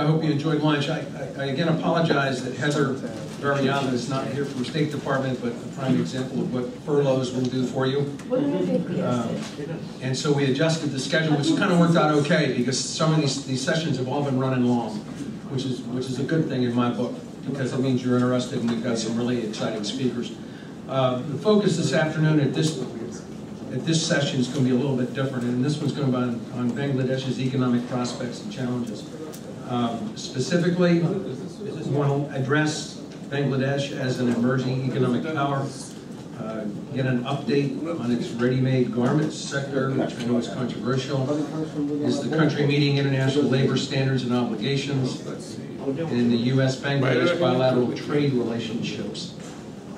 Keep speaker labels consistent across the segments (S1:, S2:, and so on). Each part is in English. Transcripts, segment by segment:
S1: hope you enjoyed lunch. I again apologize that Heather Variana is not here from State Department, but a prime example of what furloughs will do for you. And so we adjusted the schedule, which kind of worked out okay because some of these sessions have all been running long, which is a good thing in my book because it means you're interested and we've got some really exciting speakers. The focus this afternoon at this session is going to be a little bit different, and this one's going to be on Bangladesh's economic prospects and challenges. Specifically, we want to address Bangladesh as an emerging economic power, get an update on its ready-made garments sector, which I know is controversial. Is the country meeting international labor standards and obligations? And the U.S.-Bangladesh bilateral trade relationships.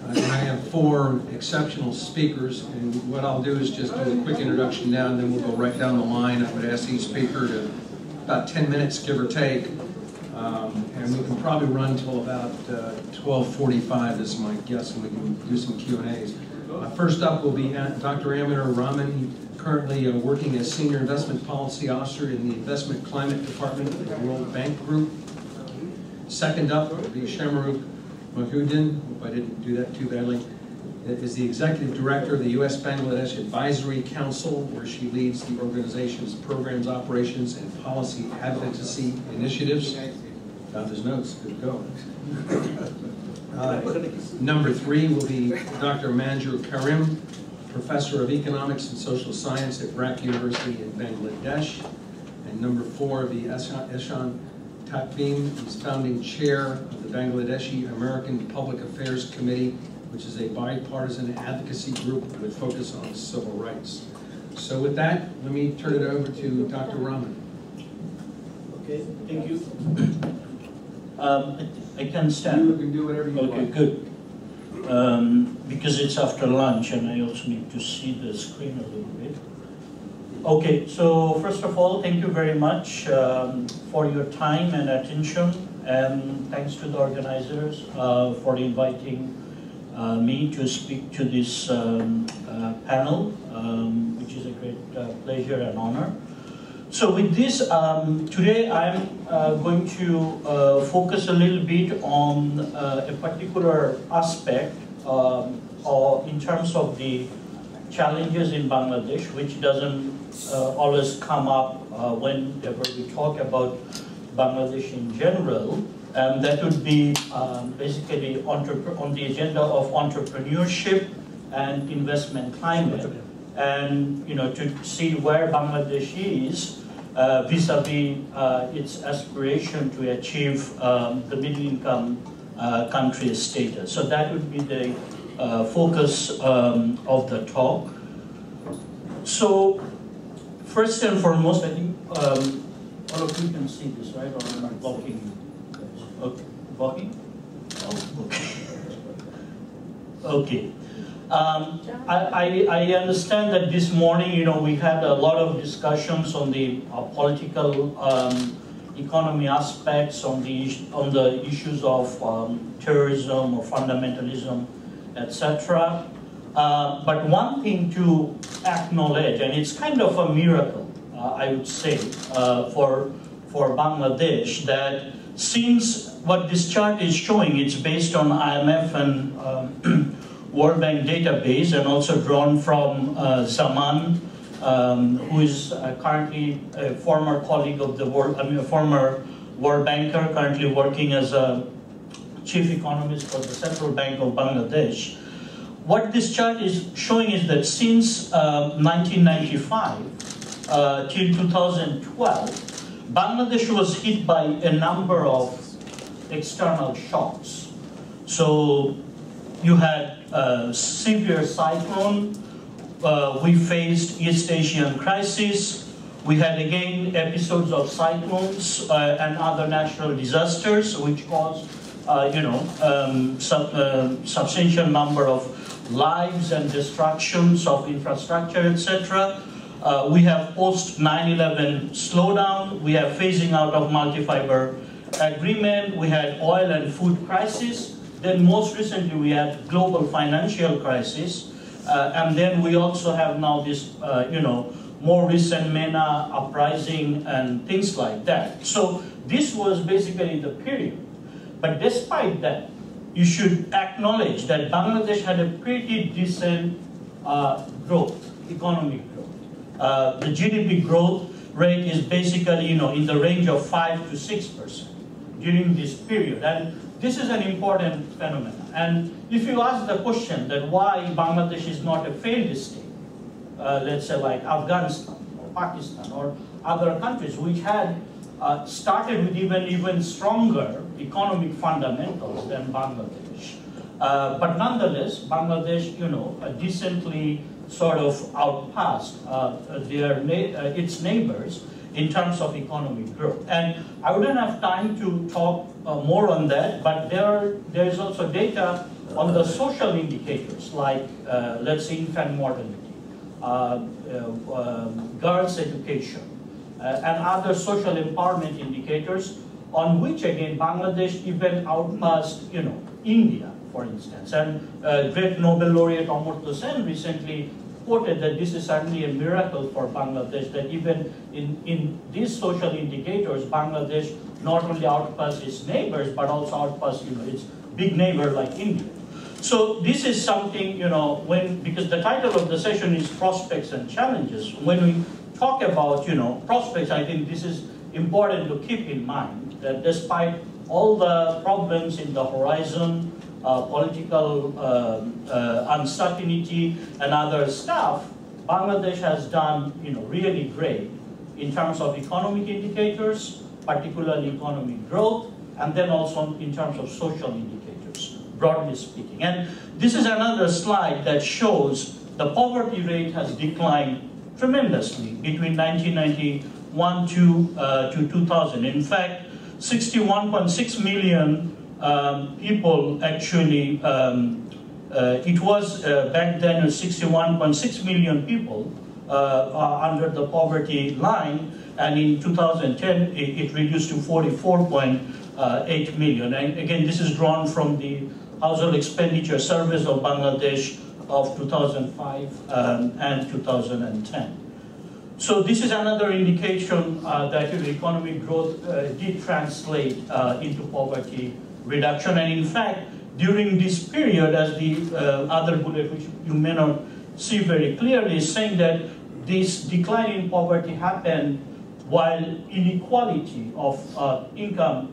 S1: And I have 4 exceptional speakers, and what I'll do is just do a quick introduction now, and then we'll go right down the line. I would ask each speaker to about 10 minutes, give or take, and we can probably run till about 12:45 is my guess, and we can do some Q&As. First up will be Dr. Aminur Rahman, currently working as Senior Investment Policy Officer in the Investment Climate Department of the World Bank Group. Second up will be Shamarukh Mohiuddin, hope I didn't do that too badly, is the Executive Director of the U.S.-Bangladesh Advisory Council, where she leads the organization's programs, operations, and policy advocacy initiatives. Found his notes, good go. Number 3 will be Dr. Manjurul Karim, Professor of Economics and Social Science at BRAC University in Bangladesh. And number 4 will be Ehsan Taqbeem, is founding chair of the Bangladeshi American Public Affairs Committee, which is a bipartisan advocacy group with focus on civil rights. So with that, let me turn it over to Dr. Rahman.
S2: Okay, thank you. I can stand.
S1: You can do whatever you want.
S2: Okay, good. Because it's after lunch and I also need to see the screen a little bit. Okay, so first of all, thank you very much for your time and attention, and thanks to the organizers for inviting me to speak to this panel, which is a great pleasure and honor. So with this, today I'm going to focus a little bit on a particular aspect in terms of the challenges in Bangladesh, which doesn't always come up whenever we talk about Bangladesh in general, and that would be basically on the agenda of entrepreneurship and investment climate, and to see where Bangladesh is vis-a-vis its aspiration to achieve the middle-income country status. So that would be the focus of the talk. So first and foremost, I think all of you can see this, right? Or am I blocking you? Okay. Blocking? Oh, okay. Okay. I understand that this morning, we had a lot of discussions on the political economy aspects, on the issues of terrorism or fundamentalism, etc. But one thing to acknowledge, and it's kind of a miracle, I would say, for Bangladesh, that since what this chart is showing, it's based on IMF and World Bank database, and also drawn from Zaman, who is currently a former colleague of the a former World Banker, currently working as a chief economist for the Central Bank of Bangladesh. What this chart is showing is that since 1995 till 2012, Bangladesh was hit by a number of external shocks. So you had a severe cyclone, we faced East Asian crisis, we had again episodes of cyclones and other natural disasters which caused substantial number of lives and destructions of infrastructure, etc. We have post 9/11 slowdown, we have phasing out of multi-fiber agreement, we had oil and food crisis, then most recently we had global financial crisis, and then we also have now this, more recent MENA uprising and things like that. So this was basically the period. But despite that, you should acknowledge that Bangladesh had a pretty decent growth, economic growth. The GDP growth rate is basically, in the range of 5 to 6% during this period. And this is an important phenomenon. And if you ask the question that why Bangladesh is not a failed state, let's say like Afghanistan or Pakistan or other countries which had started with even stronger economic fundamentals than Bangladesh. But nonetheless, Bangladesh, decently sort of outpassed its neighbors in terms of economic growth. And I wouldn't have time to talk more on that, but there is also data on the social indicators like, let's say, infant mortality, girls' education, and other social empowerment indicators on which, again, Bangladesh even outpassed, India, for instance. And great Nobel laureate Amartya Sen recently quoted that this is certainly a miracle for Bangladesh, that even in these social indicators, Bangladesh not only outpassed its neighbors, but also outpassed, its big neighbor like India. So this is something, because the title of the session is Prospects and Challenges. When we talk about, prospects, I think this is important to keep in mind that despite all the problems in the horizon, political uncertainty and other stuff, Bangladesh has done, really great in terms of economic indicators, particularly economic growth, and then also in terms of social indicators, broadly speaking. And this is another slide that shows the poverty rate has declined tremendously between 1991 to 2000. In fact, 61.6 million people actually, it was back then 61.6 million people under the poverty line, and in 2010 it reduced to 44.8 million. And again, this is drawn from the Household Expenditure Surveys of Bangladesh of 2005 and 2010. So this is another indication that economic growth did translate into poverty reduction. And in fact, during this period, as the other bullet, which you may not see very clearly, is saying that this decline in poverty happened while inequality of income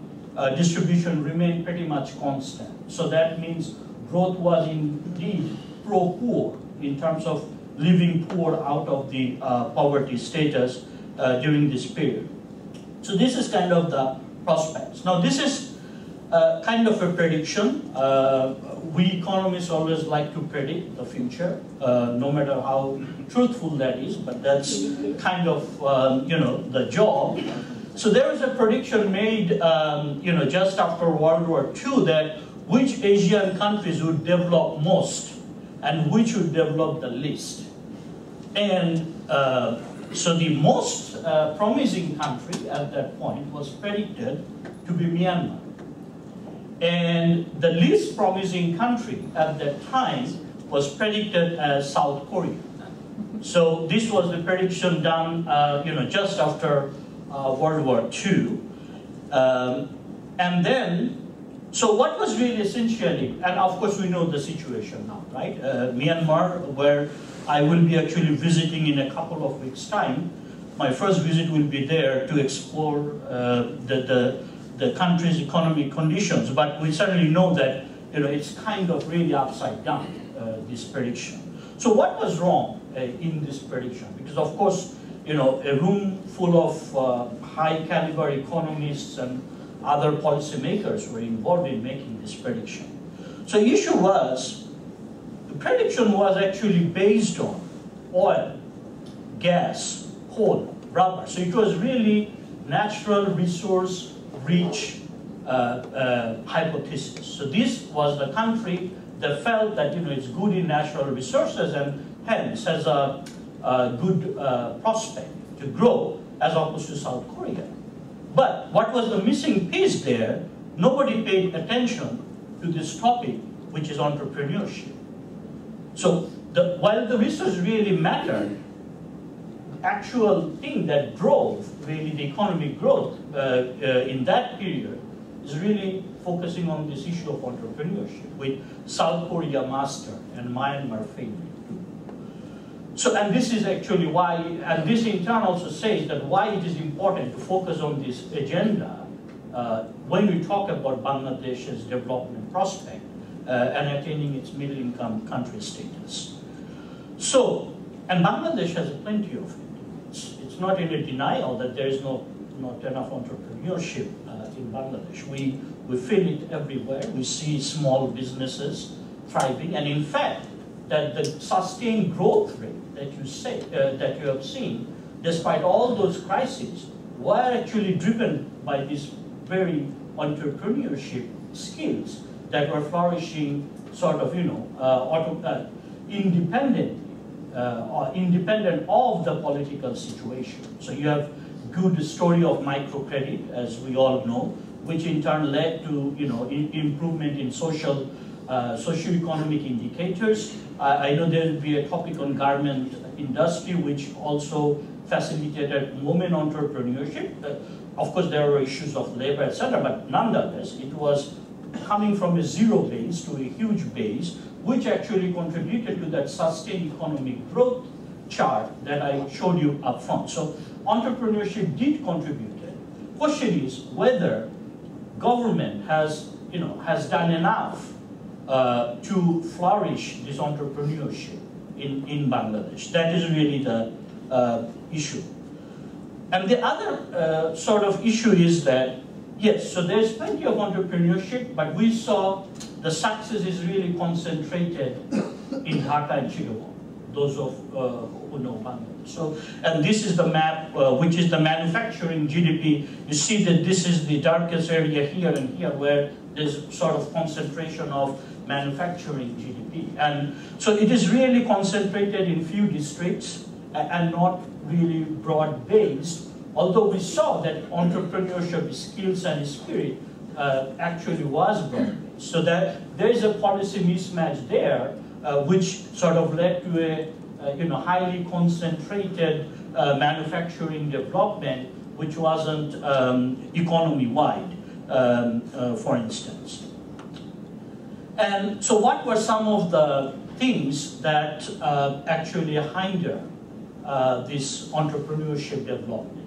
S2: distribution remained pretty much constant. So that means growth was indeed pro-poor in terms of living poor out of the poverty status during this period. So this is kind of the prospects. Now this is kind of a prediction. We economists always like to predict the future, no matter how truthful that is, but that's kind of, the job. So there is a prediction made, just after World War II that which Asian countries would develop most and which would develop the least. And so the most promising country at that point was predicted to be Myanmar. And the least promising country at that time was predicted as South Korea. So this was the prediction done, just after World War II. And then, so what was really essentially, and of course we know the situation now, right? Myanmar, where I will be actually visiting in a couple of weeks' time. My first visit will be there to explore the country's economic conditions, but we certainly know that it's kind of really upside down, this prediction. So what was wrong in this prediction? Because of course, a room full of high caliber economists and other policymakers were involved in making this prediction. So the issue was, the prediction was actually based on oil, gas, coal, rubber. So it was really natural resource rich hypothesis. So this was the country that felt that it's good in natural resources and hence has a good prospect to grow as opposed to South Korea. But what was the missing piece there? Nobody paid attention to this topic, which is entrepreneurship. So while the research really mattered, actual thing that drove really the economic growth in that period is really focusing on this issue of entrepreneurship, with South Korea master and Myanmar failing. So, and this is actually why, and this in turn also says that why it is important to focus on this agenda when we talk about Bangladesh's development prospect and attaining its middle-income country status. So, and Bangladesh has plenty of it. It's not in a denial that there is not enough entrepreneurship in Bangladesh. We feel it everywhere. We see small businesses thriving, and in fact, that the sustained growth rate that you have seen, despite all those crises, were actually driven by these very entrepreneurship skills that were flourishing, sort of, independent of the political situation. So you have good story of microcredit, as we all know, which in turn led to improvement in socio-economic indicators. I know there will be a topic on garment industry, which also facilitated women entrepreneurship. Of course, there were issues of labor, etc., but nonetheless, it was coming from a zero base to a huge base, which actually contributed to that sustained economic growth chart that I showed you up front. So entrepreneurship did contribute. Question is whether government has done enough to flourish this entrepreneurship in Bangladesh. That is really the issue. And the other sort of issue is that, yes, so there's plenty of entrepreneurship, but we saw the success is really concentrated in Dhaka and Chittagong, those of who know Bangladesh. So, and this is the map, which is the manufacturing GDP. You see that this is the darkest area here and here, where there's sort of concentration of manufacturing GDP. And so it is really concentrated in few districts and not really broad-based, although we saw that entrepreneurship skills and spirit actually was broad-based. So that there is a policy mismatch there, which sort of led to a highly concentrated manufacturing development, which wasn't economy-wide, for instance. And so what were some of the things that actually hinder this entrepreneurship development?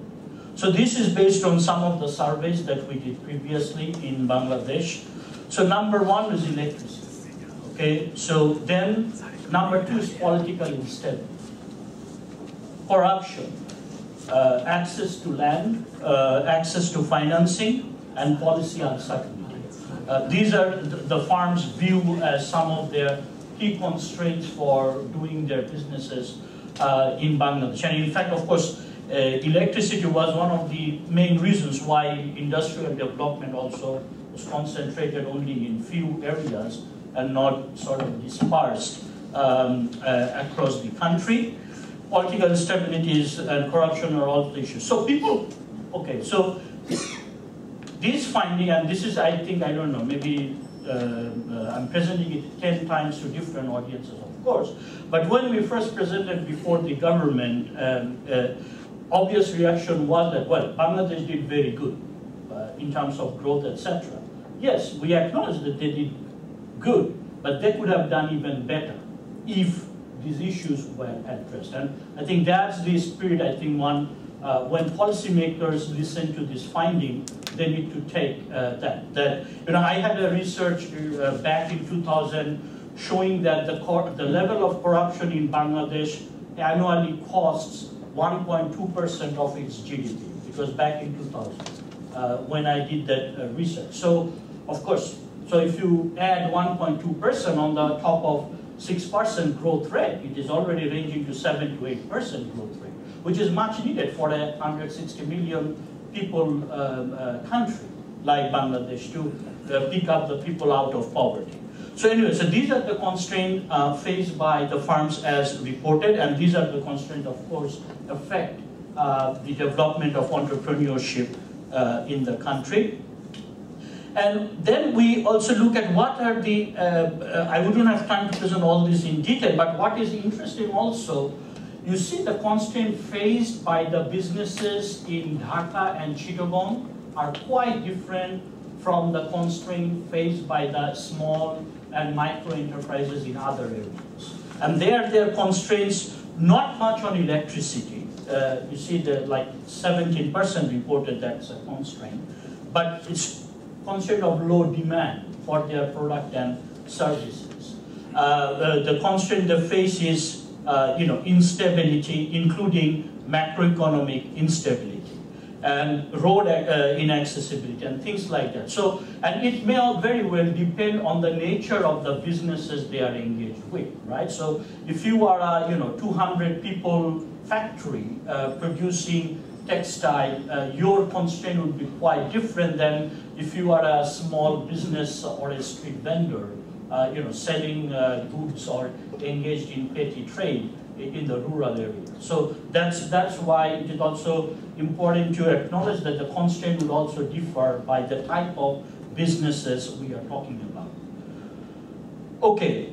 S2: So this is based on some of the surveys that we did previously in Bangladesh. So number one is electricity. Okay, so then number two is political instability, corruption, access to land, access to financing, and policy uncertainty. These are the farms' view as some of their key constraints for doing their businesses in Bangladesh. And in fact, of course, electricity was one of the main reasons why industrial development also was concentrated only in few areas and not sort of dispersed across the country. Political instabilities and corruption are also issues. So people, okay, so this finding, and this is, I think, I don't know, maybe I'm presenting it 10 times to different audiences, of course, but when we first presented before the government, obvious reaction was that, well, Bangladesh did very good in terms of growth, etc. Yes, we acknowledge that they did good, but they could have done even better if these issues were addressed. And I think that's the spirit, I think, when policymakers listen to this finding, they need to take that. I had a research back in 2000 showing that the level of corruption in Bangladesh annually costs 1.2% of its GDP. It was back in 2000 when I did that research. So, of course, so if you add 1.2% on the top of 6% growth rate, it is already ranging to 7 to 8% growth rate, which is much needed for a 160 million people country like Bangladesh to pick up the people out of poverty. So anyway, so these are the constraints faced by the firms as reported, and these are the constraints, of course, affect the development of entrepreneurship in the country. And then we also look at what are the, I wouldn't have time to present all this in detail, but what is interesting also you see the constraint faced by the businesses in Dhaka and Chittagong are quite different from the constraint faced by the small and micro enterprises in other areas. And there are constraints not much on electricity. You see that like 17% reported that's a constraint, but it's constraint of low demand for their product and services. The constraint they face is instability, including macroeconomic instability and road inaccessibility and things like that. So, and it may very well depend on the nature of the businesses they are engaged with, right? So, if you are a 200 people factory producing textile, your constraint would be quite different than if you are a small business or a street vendor, selling goods or engaged in petty trade in the rural area. So that's why it is also important to acknowledge that the constraint will also differ by the type of businesses we are talking about. Okay,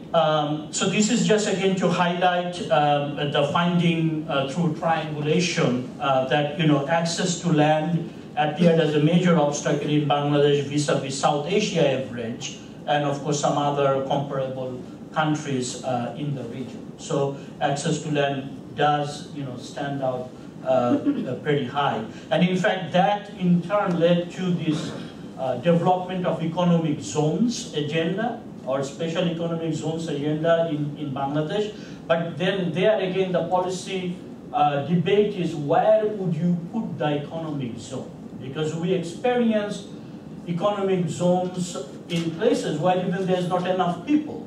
S2: so this is just again to highlight the finding through triangulation that access to land appeared as a major obstacle in Bangladesh vis-a-vis South Asia average, and of course some other comparable countries in the region. So access to land does stand out pretty high, and in fact that in turn led to this development of economic zones agenda or special economic zones agenda in Bangladesh. But then there again the policy debate is where would you put the economic zone, because we experience economic zones in places where even there's not enough people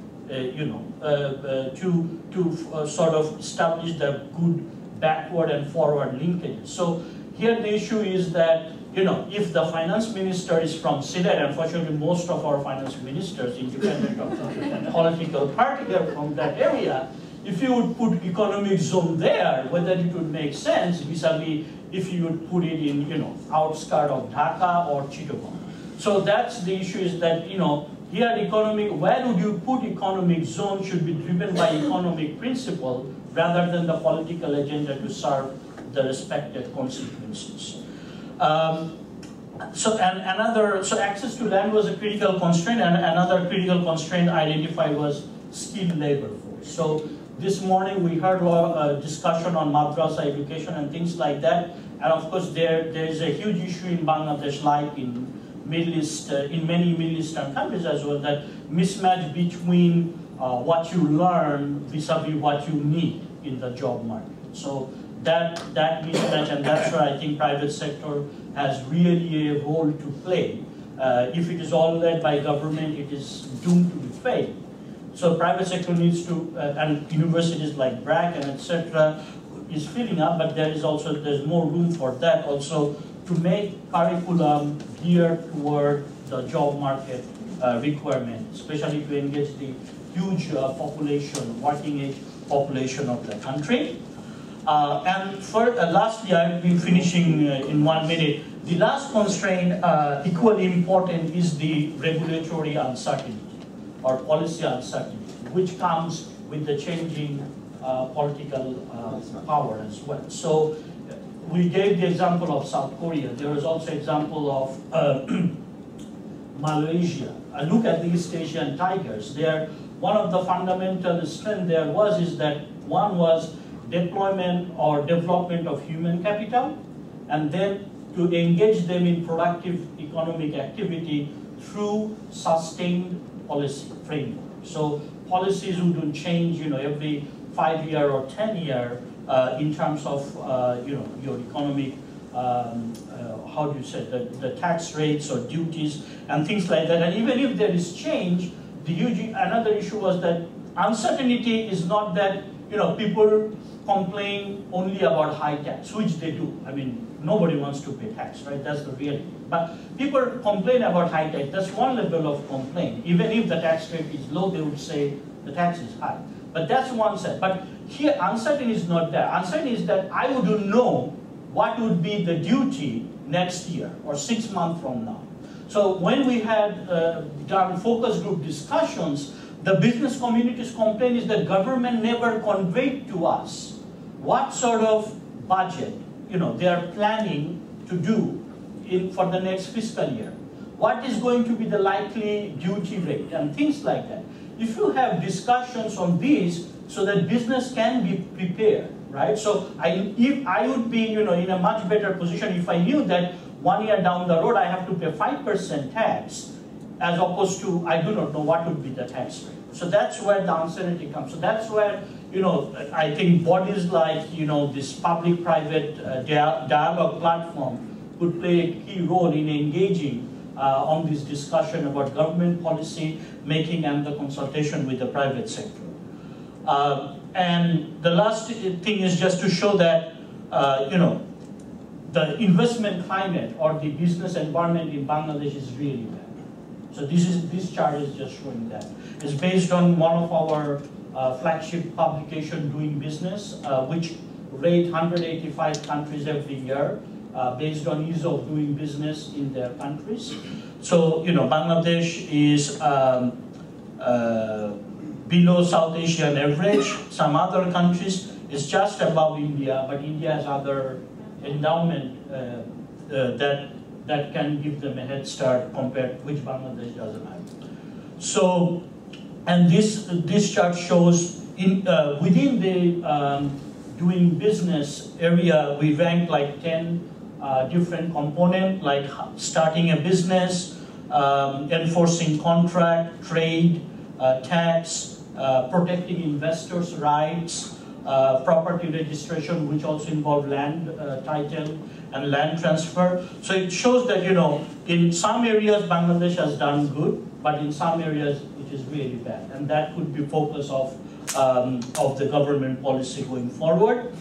S2: to sort of establish the good backward and forward linkages. So here the issue is that if the finance minister is from Sylhet, unfortunately most of our finance ministers, independent of political party, are from that area. If you would put economic zone there, whether it would make sense vis-a-vis if you would put it in outskirts of Dhaka or Chittagong. So that's the issue, is that here where would you put economic zone should be driven by economic principle rather than the political agenda to serve the respective constituencies. So access to land was a critical constraint, and another critical constraint identified was skilled labor force. So this morning we heard a discussion on madrasa education and things like that, and of course there is a huge issue in Bangladesh, like in Middle East, in many Middle Eastern countries as well, that mismatch between what you learn vis-a-vis what you need in the job market. So that mismatch, and that's where I think private sector has really a role to play. If it is all led by government, it is doomed to fail. So private sector needs to, and universities like BRAC and etc. is filling up, but there's more room for that also, to make curriculum geared toward the job market requirement, especially to engage the huge population, working age population of the country. And lastly, I'll be finishing in 1 minute. The last constraint, equally important, is the regulatory uncertainty or policy uncertainty, which comes with the changing political power as well. So we gave the example of South Korea. There was also example of Malaysia. Look at the East Asian tigers. One of the fundamental strengths there is that one was deployment or development of human capital, and then to engage them in productive economic activity through sustained policy framework. So policies wouldn't change, every 5-year or 10-year in terms of, your economic, how do you say, the tax rates or duties and things like that. And even if there is change, another issue was that uncertainty is not that, people complain only about high tax, which they do. I mean, nobody wants to pay tax, right? That's the reality. But people complain about high tax. That's one level of complaint. Even if the tax rate is low, they would say the tax is high. But that's one side. But here, uncertainty is not there. Uncertainty is that I wouldn't know what would be the duty next year or 6 months from now. So when we had done focus group discussions, the business community's complaint is that government never conveyed to us what sort of budget, they are planning to do for the next fiscal year. What is going to be the likely duty rate and things like that. If you have discussions on these so that business can be prepared, right? So if I would be, in a much better position if I knew that 1 year down the road I have to pay 5% tax, as opposed to I do not know what would be the tax rate. So that's where the uncertainty comes. So that's where, I think bodies like, this public-private dialogue platform could play a key role in engaging on this discussion about government policy making and the consultation with the private sector. And the last thing is just to show that, the investment climate or the business environment in Bangladesh is really bad. So this chart is just showing that. It's based on one of our flagship publication, Doing Business, which rate 185 countries every year based on ease of doing business in their countries. So, Bangladesh is below South Asian average. Some other countries is just above India, but India has other endowment that can give them a head start compared, which Bangladesh doesn't have. So, and this chart shows within the doing business area, we rank like 10 different components, like starting a business, enforcing contract, trade, tax, protecting investors' rights, property registration, which also involve land title and land transfer. So it shows that, in some areas Bangladesh has done good, but in some areas it is really bad. And that could be focus of the government policy going forward.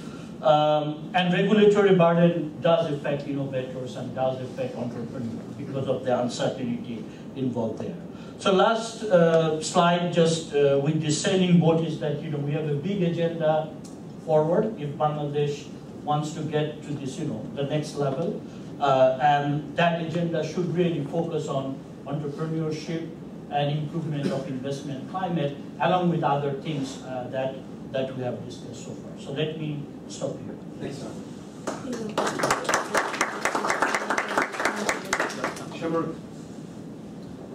S2: And regulatory burden does affect innovators and does affect entrepreneurs because of the uncertainty involved there. So last slide, just with the sailing boat, is that we have a big agenda forward if Bangladesh wants to get to this the next level, and that agenda should really focus on entrepreneurship and improvement of investment climate, along with other things that we have discussed so far. So let me stop here.
S1: Thanks, Tom. Shamarukh.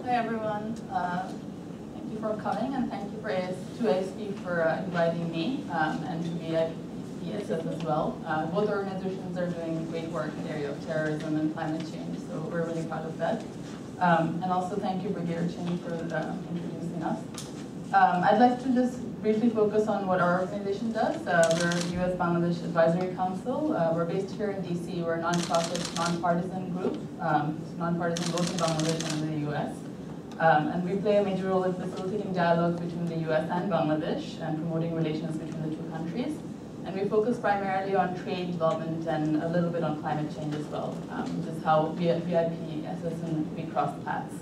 S3: Hi everyone. Thank you for coming, and thank you to ASP for inviting me and to BIPSS as well. Both organizations are doing great work in the area of terrorism and climate change, so we're really proud of that. And also thank you, Brigadier Cheney, for introducing us. I'd like to just briefly focus on what our organization does. We're the U.S. Bangladesh Advisory Council. We're based here in D.C. We're a non-profit, non-partisan group, non-partisan both in Bangladesh and in the U.S. And we play a major role in facilitating dialogue between the U.S. and Bangladesh and promoting relations between the two countries. And we focus primarily on trade development and a little bit on climate change as well, which is how BIPSS and we cross paths.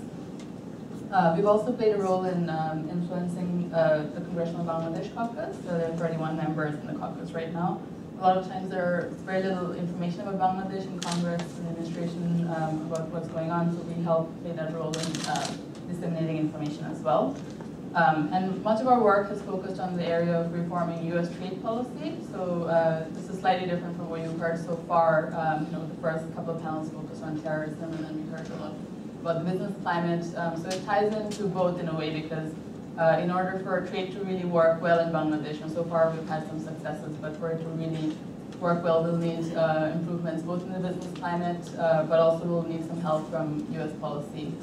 S3: We've also played a role in influencing the Congressional Bangladesh Caucus. So there are 31 members in the caucus right now. A lot of times there's very little information about Bangladesh in Congress and administration about what's going on, so we help play that role in disseminating information as well. And much of our work has focused on the area of reforming U.S. trade policy. So this is slightly different from what you've heard so far. The first couple of panels focused on terrorism, and then we heard a lot about the business climate. So it ties into both in a way, because in order for trade to really work well in Bangladesh, and so far we've had some successes, but for it to really work well, we'll need improvements both in the business climate, but also we'll need some help from U.S. policy.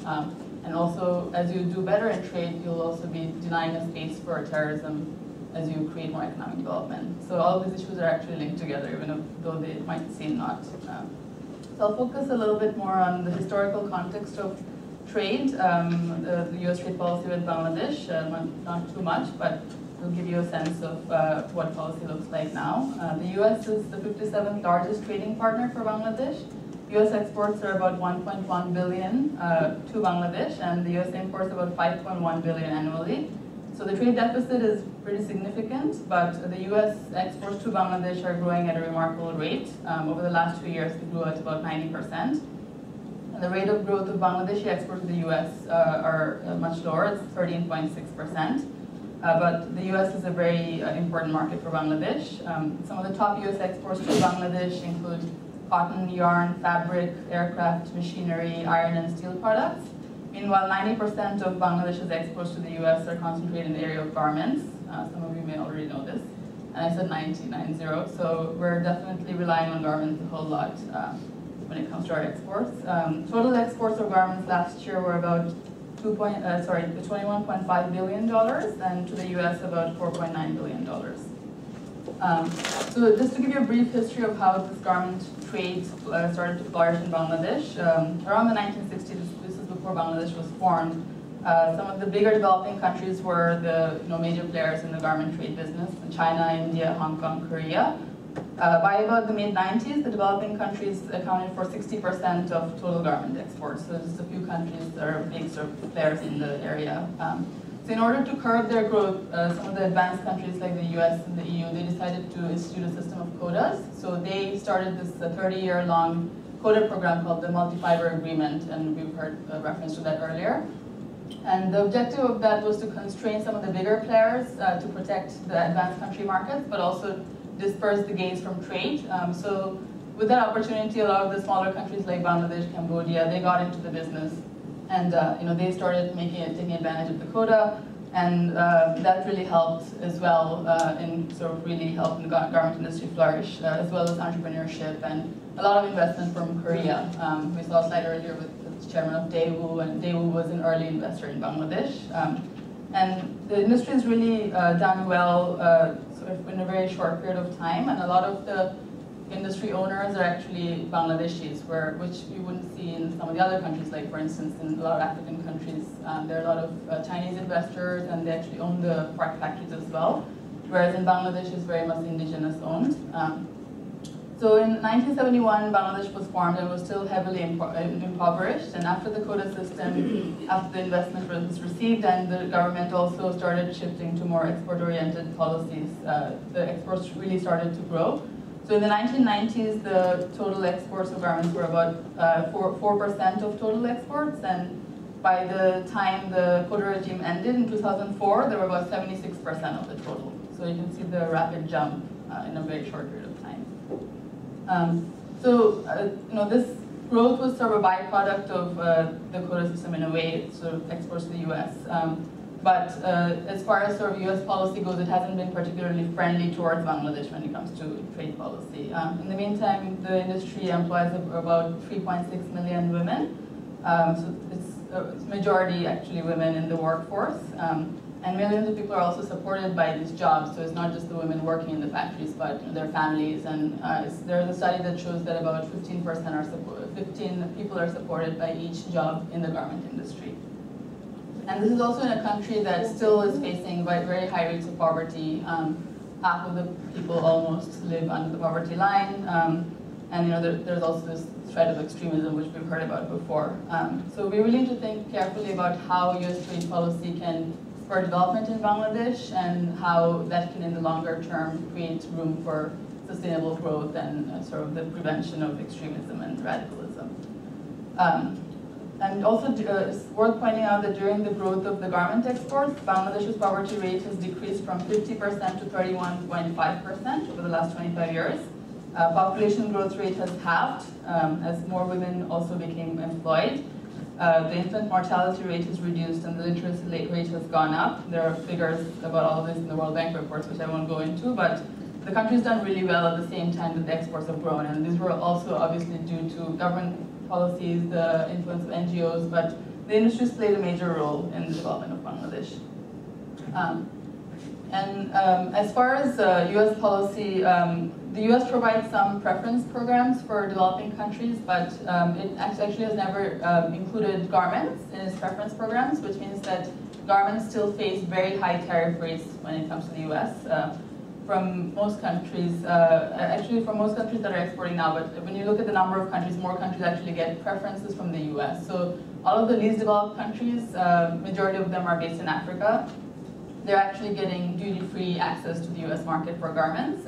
S3: And also, as you do better in trade, you'll also be denying a space for terrorism as you create more economic development. So all of these issues are actually linked together, even though they might seem not. So I'll focus a little bit more on the historical context of trade, the U.S. trade policy with Bangladesh, not too much, but it'll give you a sense of what policy looks like now. The U.S. is the 57th largest trading partner for Bangladesh. U.S. exports are about 1.1 billion to Bangladesh, and the U.S. imports about 5.1 billion annually. So the trade deficit is pretty significant, but the U.S. exports to Bangladesh are growing at a remarkable rate. Over the last 2 years, they grew at about 90%. And the rate of growth of Bangladeshi exports to the U.S. are much lower, it's 13.6%. but the US is a very important market for Bangladesh. Some of the top US exports to Bangladesh include cotton, yarn, fabric, aircraft, machinery, iron and steel products. Meanwhile, 90% of Bangladesh's exports to the US are concentrated in the area of garments. Some of you may already know this. And I said 90, so we're definitely relying on garments a whole lot when it comes to our exports. Total exports of garments last year were about $21.5 billion, and to the US about $4.9 billion. So just to give you a brief history of how this garment trade started to flourish in Bangladesh, around the 1960s, this is before Bangladesh was formed, some of the bigger developing countries were the major players in the garment trade business: China, India, Hong Kong, Korea. By about the mid-90s, the developing countries accounted for 60% of total garment exports. So just a few countries that are big sort of players in the area. So in order to curb their growth, some of the advanced countries like the US and the EU, they decided to institute a system of quotas. So they started this 30-year-long quota program called the Multi-Fiber Agreement, and we've heard a reference to that earlier. And the objective of that was to constrain some of the bigger players to protect the advanced country markets, but also disperse the gains from trade. So with that opportunity, a lot of the smaller countries like Bangladesh, Cambodia, they got into the business, and they started taking advantage of the quota, and that really helped as well in sort of really helping the garment industry flourish, as well as entrepreneurship and a lot of investment from Korea. We saw a slide earlier with the chairman of Daewoo, and Daewoo was an early investor in Bangladesh. And the industry has really done well sort of in a very short period of time, and a lot of the industry owners are actually Bangladeshis, which you wouldn't see in some of the other countries, like for instance in a lot of African countries. There are a lot of Chinese investors, and they actually own the pork factories as well, whereas in Bangladesh it's very much indigenous owned. So in 1971, Bangladesh was formed and was still heavily impoverished, and after the quota system, after the investment was received, and the government also started shifting to more export-oriented policies, the exports really started to grow. So in the 1990s, the total exports of garments were about 4% of total exports, and by the time the quota regime ended in 2004, there were about 76% of the total. So you can see the rapid jump in a very short period of time. This growth was sort of a byproduct of the quota system in a way, sort of exports to the US. But as far as sort of US policy goes, it hasn't been particularly friendly towards Bangladesh when it comes to trade policy. In the meantime, the industry employs about 3.6 million women. So it's majority actually women in the workforce. And millions of people are also supported by these jobs, so it's not just the women working in the factories, but their families. And there's a study that shows that about 15 people are supported by each job in the garment industry. And this is also in a country that still is facing very high rates of poverty. Half of the people almost live under the poverty line. And there's also this threat of extremism, which we've heard about before. So we really need to think carefully about how US trade policy can spur development in Bangladesh, and how that can, in the longer term, create room for sustainable growth and sort of the prevention of extremism and radicalism. And also, it's worth pointing out that during the growth of the garment exports, Bangladesh's poverty rate has decreased from 50% to 31.5% over the last 25 years. Population growth rate has halved as more women also became employed. The infant mortality rate is reduced, and the literacy rate has gone up. There are figures about all of this in the World Bank reports, which I won't go into, but the country's done really well at the same time that the exports have grown, and these were also obviously due to government policies, the influence of NGOs, but the industry's played a major role in the development of Bangladesh. As far as US policy, the US provides some preference programs for developing countries, but it actually has never included garments in its preference programs, which means that garments still face very high tariff rates when it comes to the US. From most countries, actually from most countries that are exporting now, but when you look at the number of countries, more countries actually get preferences from the US. So all of the least developed countries, majority of them are based in Africa, they're actually getting duty-free access to the US market for garments.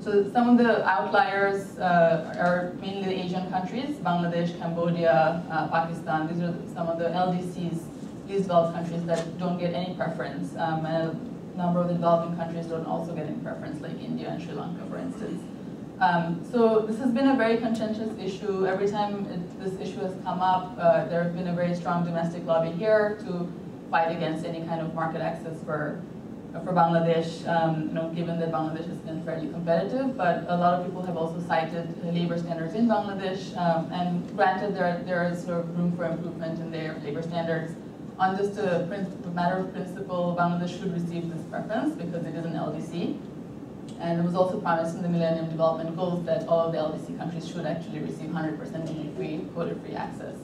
S3: So some of the outliers are mainly the Asian countries, Bangladesh, Cambodia, Pakistan. These are some of the LDCs, least developed countries that don't get any preference. And number of the developing countries don't also get in preference, like India and Sri Lanka, for instance. So this has been a very contentious issue. Every time this issue has come up, there has been a very strong domestic lobby here to fight against any kind of market access for Bangladesh, given that Bangladesh has been fairly competitive. But a lot of people have also cited labor standards in Bangladesh, and granted there is sort of room for improvement in their labor standards. On just a matter of principle, Bangladesh should receive this preference because it is an LDC. And it was also promised in the Millennium Development Goals that all of the LDC countries should actually receive 100% duty-free, quota-free access.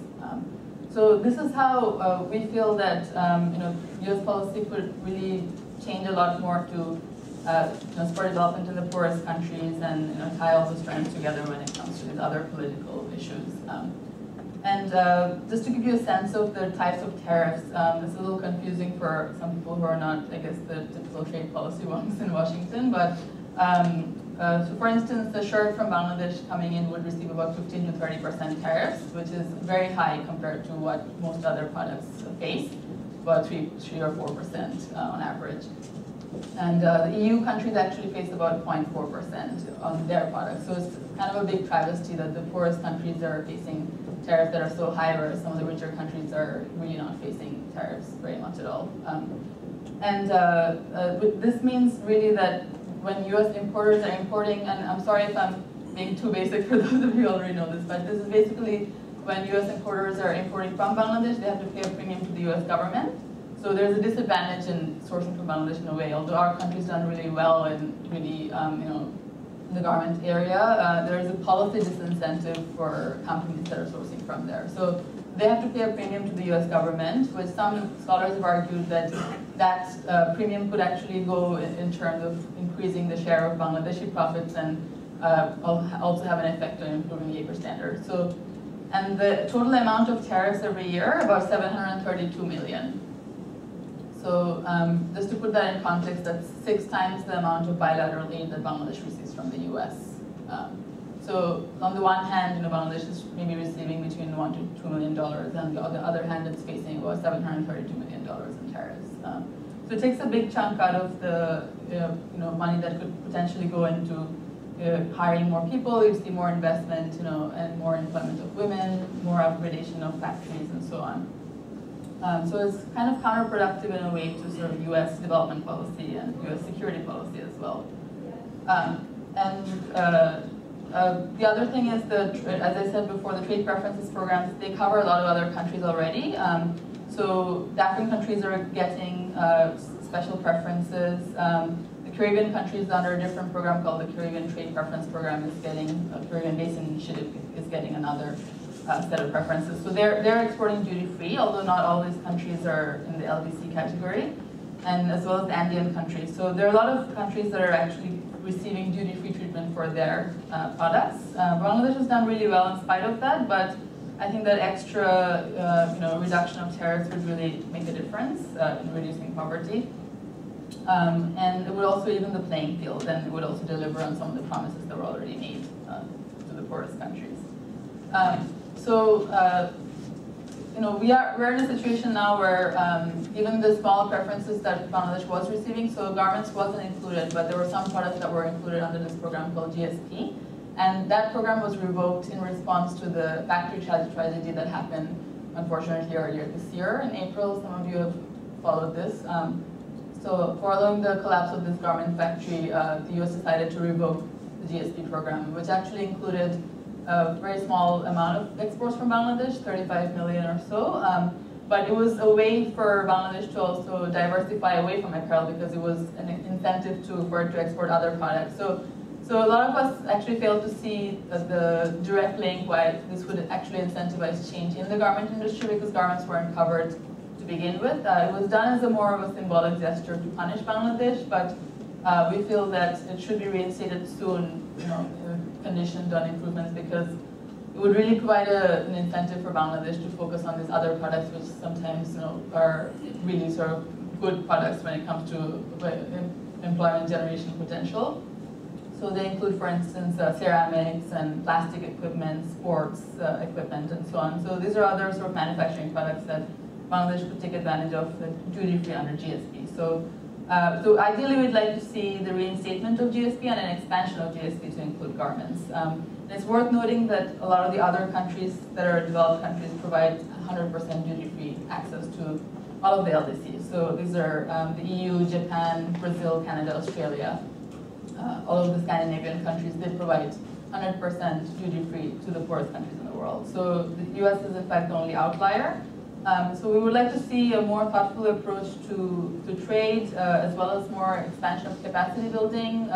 S3: So this is how we feel that U.S. policy could really change a lot more to spur development in the poorest countries and tie all the strands together when it comes to these other political issues. And just to give you a sense of the types of tariffs, it's a little confusing for some people who are not, I guess, the typical trade policy ones in Washington. But so for instance, the shirt from Bangladesh coming in would receive about 15 to 30% tariffs, which is very high compared to what most other products face, about 3 or 4% on average. And the EU countries actually face about 0.4% on their products. So it's kind of a big travesty that the poorest countries are facing tariffs that are so high, whereas some of the richer countries are really not facing tariffs very much at all. This means really that when U.S. importers are importing, and I'm sorry if I'm being too basic for those of you who already know this, but this is basically when U.S. importers are importing from Bangladesh, they have to pay a premium to the U.S. government. So there's a disadvantage in sourcing from Bangladesh in a way. Although our country's done really well in really, in the garment area, there is a policy disincentive for companies that are sourcing from there. So they have to pay a premium to the U.S. government, which some scholars have argued that that premium could actually go in terms of increasing the share of Bangladeshi profits and also have an effect on improving labor standards. So, and the total amount of tariffs every year, about 732 million. So just to put that in context, that's 6 times the amount of bilateral aid that Bangladesh receives from the U.S. So on the one hand, Bangladesh is maybe receiving between $1 to $2 million, and on the other hand, it's facing about $732 million in tariffs. So it takes a big chunk out of the money that could potentially go into hiring more people. You see more investment, and more employment of women, more upgradation of factories, and so on. So it's kind of counterproductive in a way to sort of U.S. development policy and U.S. security policy as well. The other thing is that, as I said before, the trade preferences programs, they cover a lot of other countries already. So the African countries are getting special preferences. The Caribbean countries under a different program called the Caribbean Trade Preference Program is getting, Caribbean Basin Initiative is getting another set of preferences. So they're exporting duty-free, although not all these countries are in the LDC category, and as well as the Andean countries. So there are a lot of countries that are actually receiving duty-free treatment for their products. Bangladesh has done really well in spite of that, but I think that extra reduction of tariffs would really make a difference in reducing poverty. And it would also even the playing field, and it would also deliver on some of the promises that were already made to the poorest countries. We're in a situation now where even the small preferences that Bangladesh was receiving, so garments wasn't included, but there were some products that were included under this program called GSP. And that program was revoked in response to the factory tragedy that happened, unfortunately, earlier this year. In April, some of you have followed this. So following the collapse of this garment factory, the US decided to revoke the GSP program, which actually included a very small amount of exports from Bangladesh, 35 million or so. But it was a way for Bangladesh to also diversify away from apparel because it was an incentive for it to export other products. So a lot of us actually failed to see the direct link why this would actually incentivize change in the garment industry because garments weren't covered to begin with. It was done as a more of a symbolic gesture to punish Bangladesh, but we feel that it should be reinstated soon, conditioned on improvements because it would really provide an incentive for Bangladesh to focus on these other products which sometimes are really sort of good products when it comes to employment generation potential. So they include, for instance, ceramics and plastic equipment, sports equipment, and so on. So these are other sort of manufacturing products that Bangladesh could take advantage of duty-free under GSP. So So ideally, we'd like to see the reinstatement of GSP and an expansion of GSP to include garments. It's worth noting that a lot of the other countries that are developed countries provide 100% duty-free access to all of the LDCs. So these are the EU, Japan, Brazil, Canada, Australia. All of the Scandinavian countries, they provide 100% duty-free to the poorest countries in the world. So the US is in fact the only outlier. So we would like to see a more thoughtful approach to trade, as well as more expansion of capacity building.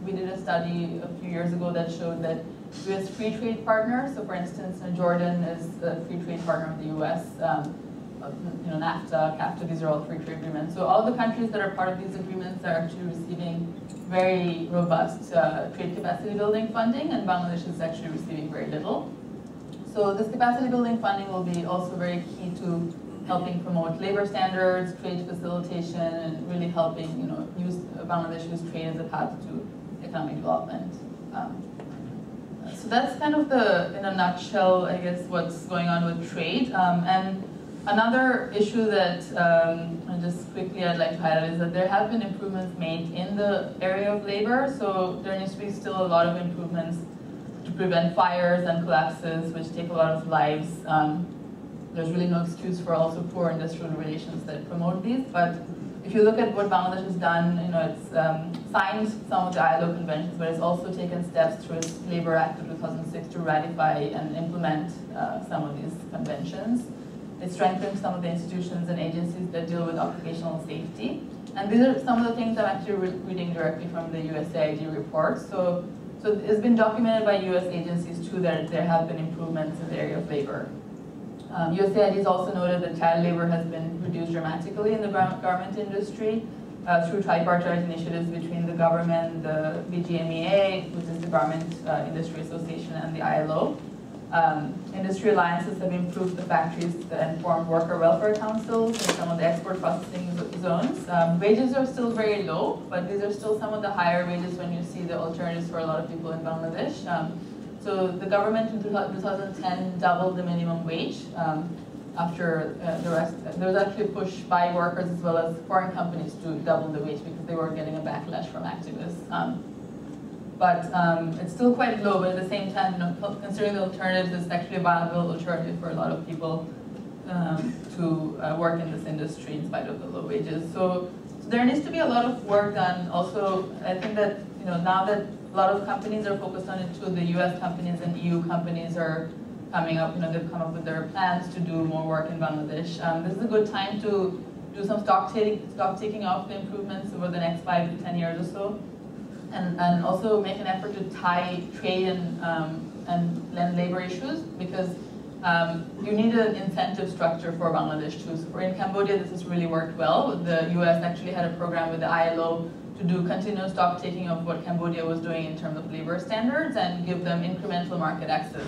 S3: We did a study a few years ago that showed that US free trade partners, so for instance, Jordan is a free trade partner of the US, NAFTA, CAFTA, these are all free trade agreements. So all the countries that are part of these agreements are actually receiving very robust trade capacity building funding, and Bangladesh is actually receiving very little. So this capacity building funding will be also very key to helping promote labor standards, trade facilitation, and really helping use Bangladesh use trade as a path to economic development. So that's kind of in a nutshell, I guess, what's going on with trade. And another issue that just quickly I'd like to highlight is that there have been improvements made in the area of labor. So there needs to be still a lot of improvements to prevent fires and collapses, which take a lot of lives. There's really no excuse for also poor industrial relations that promote these. But if you look at what Bangladesh has done, it's signed some of the ILO conventions, but it's also taken steps through its Labor Act of 2006 to ratify and implement some of these conventions. It strengthens some of the institutions and agencies that deal with occupational safety. And these are some of the things I'm actually reading directly from the USAID report. So it's been documented by US agencies too that there have been improvements in the area of labor. USAID has also noted that child labor has been reduced dramatically in the garment industry through tripartite initiatives between the government, the BGen, which is the Garment Industry Association, and the ILO. Industry alliances have improved the factories and formed worker welfare councils in some of the export processing zones. Wages are still very low, but these are still some of the higher wages when you see the alternatives for a lot of people in Bangladesh. So the government in 2010 doubled the minimum wage after there was actually a push by workers as well as foreign companies to double the wage because they were getting a backlash from activists. But it's still quite low, but at the same time, considering the alternatives, it's actually a viable alternative for a lot of people to work in this industry in spite of the low wages. So there needs to be a lot of work done. Also, I think that now that a lot of companies are focused on it too, the US companies and EU companies are coming up, they've come up with their plans to do more work in Bangladesh. This is a good time to do some stock taking of the improvements over the next 5 to 10 years or so. And also make an effort to tie trade and labor issues, because you need an incentive structure for Bangladesh too. So in Cambodia, this has really worked well. The US actually had a program with the ILO to do continuous stock taking of what Cambodia was doing in terms of labor standards and give them incremental market access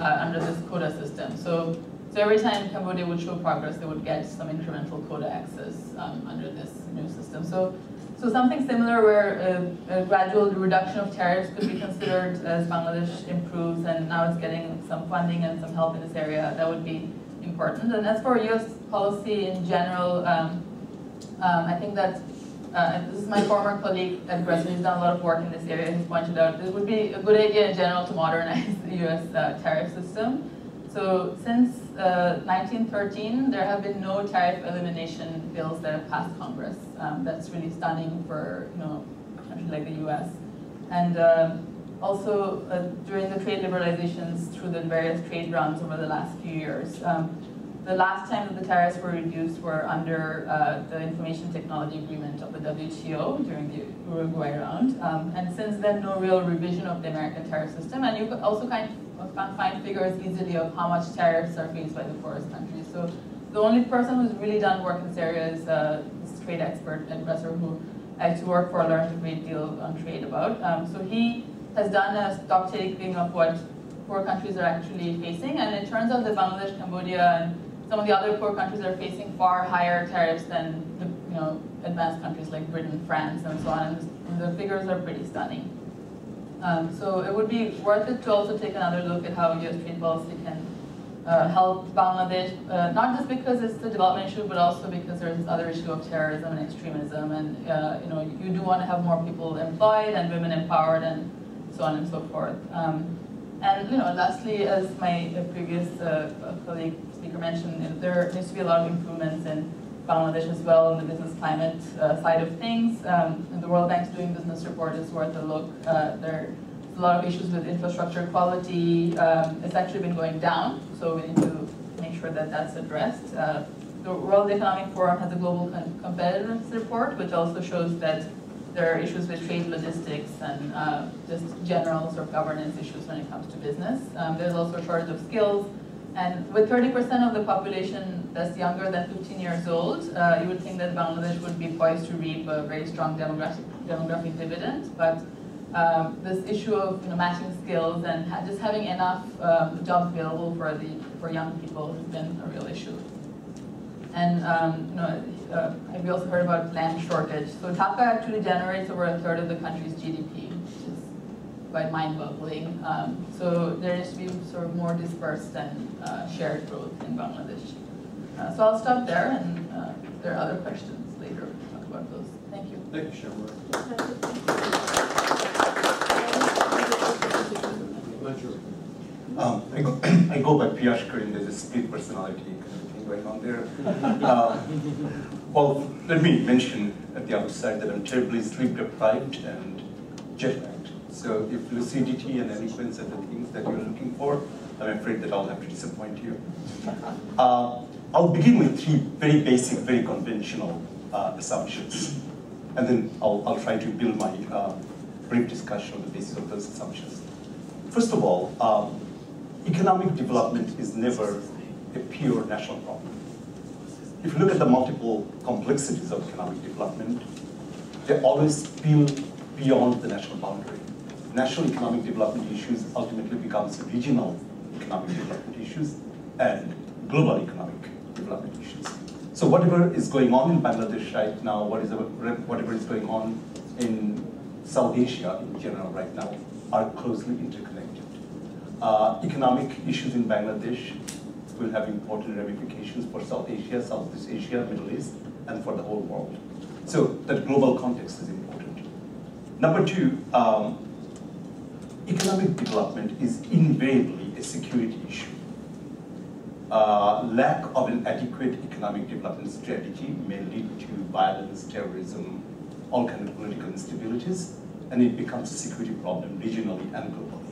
S3: under this quota system. So every time Cambodia would show progress, they would get some incremental quota access under this new system. So something similar where a gradual reduction of tariffs could be considered as Bangladesh improves, and now it's getting some funding and some help in this area, that would be important. And as for US policy in general, I think that, this is my former colleague at Brazil, he's done a lot of work in this area, he's pointed out it would be a good idea in general to modernize the US tariff system. So since 1913, there have been no tariff elimination bills that have passed Congress. That's really stunning for a country like the US. And also during the trade liberalizations through the various trade rounds over the last few years, the last time that the tariffs were reduced were under the Information Technology Agreement of the WTO during the Uruguay round. And since then, no real revision of the American tariff system. And you could also can't find figures easily of how much tariffs are faced by the poorest countries. So the only person who's really done work in this area is this trade expert at Bresser, who I used to work for, learned a great deal on trade about. So he has done a stock taking of what poor countries are actually facing, and it turns out that Bangladesh, Cambodia, and some of the other poor countries are facing far higher tariffs than the advanced countries like Britain, France, and so on. And the figures are pretty stunning. So it would be worth it to also take another look at how US trade policy can help Bangladesh, not just because it's the development issue, but also because there's this other issue of terrorism and extremism, and you do want to have more people employed and women empowered and so on and so forth. And lastly, as my previous colleague speaker mentioned, there needs to be a lot of improvements in Bangladesh as well in the business climate side of things. And the World Bank's Doing Business report is worth a look. There's a lot of issues with infrastructure quality. It's actually been going down, so we need to make sure that that's addressed. The World Economic Forum has a global competitiveness report, which also shows that there are issues with trade logistics and just general sort of governance issues when it comes to business. There's also a shortage of skills. And with 30% of the population that's younger than 15 years old, you would think that Bangladesh would be poised to reap a very strong demographic dividend. But this issue of matching skills and just having enough jobs available for young people has been a real issue. And we also heard about land shortage. So TICFA actually generates over a third of the country's GDP, which is quite mind-boggling. So there needs to be sort of more dispersed and shared growth in Bangladesh. So I'll stop there, and if there are other questions later, we'll talk about those. Thank you.
S1: Thank you, Shamarukh.
S4: I go by Piyash Karim. There's a split personality going on there. Well, let me mention at the outset that I'm terribly sleep-deprived and jet-lagged. So if lucidity and eloquence are the things that you're looking for, I'm afraid that I'll have to disappoint you. I'll begin with three very basic, very conventional assumptions. And then I'll try to build my brief discussion on the basis of those assumptions. First of all, economic development is never a pure national problem. If you look at the multiple complexities of economic development, they always spill beyond the national boundary. National economic development issues ultimately becomes regional economic development issues and global economic development issues. So whatever is going on in Bangladesh right now, whatever is going on in South Asia in general right now, are closely interconnected. Economic issues in Bangladesh will have important ramifications for South Asia, Southeast Asia, Middle East, and for the whole world. So that global context is important. Number two, economic development is invariably a security issue. Lack of an adequate economic development strategy may lead to violence, terrorism, all kinds of political instabilities, and it becomes a security problem regionally and globally.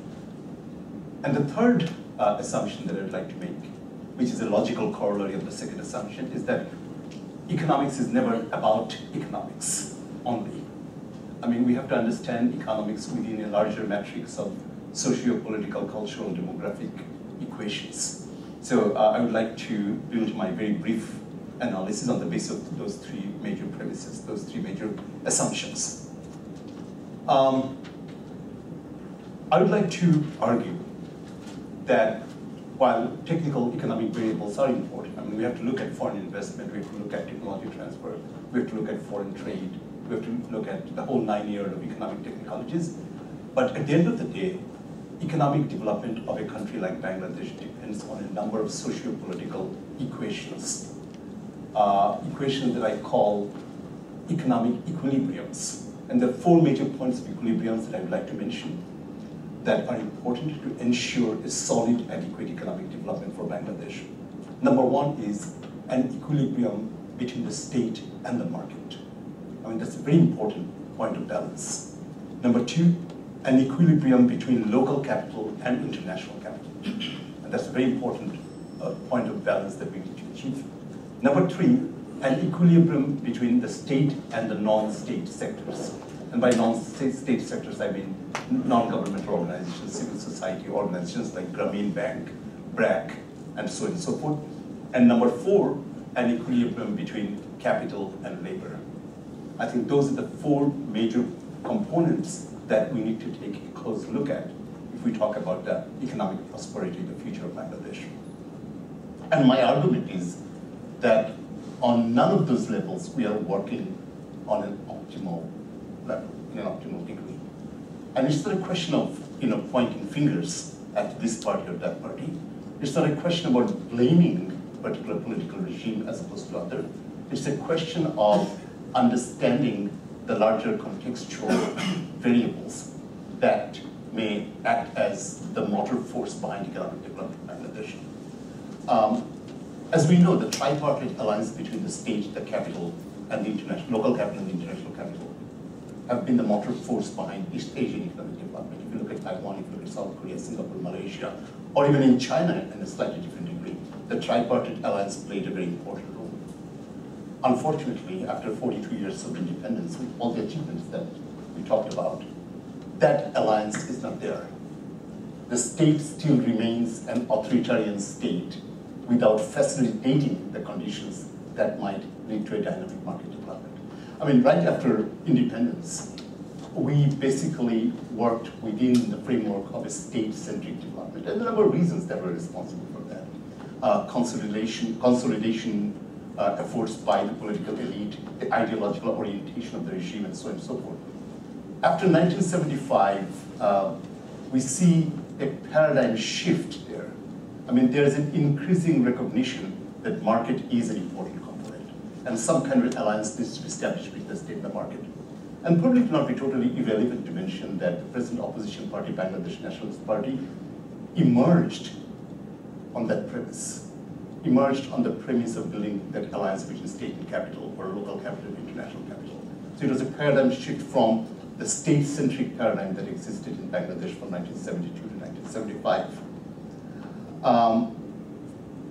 S4: And the third assumption that I'd like to make, which is a logical corollary of the second assumption, is that economics is never about economics only. I mean, we have to understand economics within a larger matrix of socio-political, cultural, demographic equations. So I would like to build my very brief analysis on the basis of those three major premises, those three major assumptions. I would like to argue that while technical economic variables are important, I mean, we have to look at foreign investment, we have to look at technology transfer, we have to look at foreign trade, we have to look at the whole 9 years of economic technologies. But at the end of the day, economic development of a country like Bangladesh depends on a number of socio-political equations. Equations that I call economic equilibriums. And there are four major points of equilibriums that I would like to mention that are important to ensure a solid, adequate economic development for Bangladesh. Number one is an equilibrium between the state and the market. I mean, that's a very important point of balance. Number two, an equilibrium between local capital and international capital. And that's a very important point of balance that we need to achieve. Number three, an equilibrium between the state and the non-state sectors. And by non-state sectors, I mean non-governmental organizations, civil society organizations like Grameen Bank, BRAC, and so on and so forth. And number four, an equilibrium between capital and labor. I think those are the four major components that we need to take a close look at if we talk about the economic prosperity in the future of Bangladesh. And my argument is that on none of those levels we are working on an optimal level, in an optimal degree. And it's not a question of pointing fingers at this party or that party. It's not a question about blaming a particular political regime as opposed to other. It's a question of understanding the larger contextual variables that may act as the motor force behind economic development in Bangladesh. As we know, the tripartite alliance between the state, the capital, and the local capital and the international capital have been the motor force behind East Asian economic development. If you look at Taiwan, if you look at South Korea, Singapore, Malaysia, or even in China in a slightly different degree, the tripartite alliance played a very important role. Unfortunately, after 42 years of independence, with all the achievements that we talked about, that alliance is not there. The state still remains an authoritarian state without facilitating the conditions that might lead to a dynamic market development. I mean, right after independence, we basically worked within the framework of a state-centric development. And there are a number of reasons that were responsible for that. Consolidation efforts by the political elite, the ideological orientation of the regime, and so on and so forth. After 1975, we see a paradigm shift there. I mean, there is an increasing recognition that market is an important component, and some kind of alliance needs to be established between the state and the market. And probably it cannot be totally irrelevant to mention that the present opposition party, Bangladesh Nationalist Party, emerged on that premise. Emerged on the premise of building that alliance between state and capital, or local capital and international capital. So it was a paradigm shift from the state-centric paradigm that existed in Bangladesh from 1972 to 1975.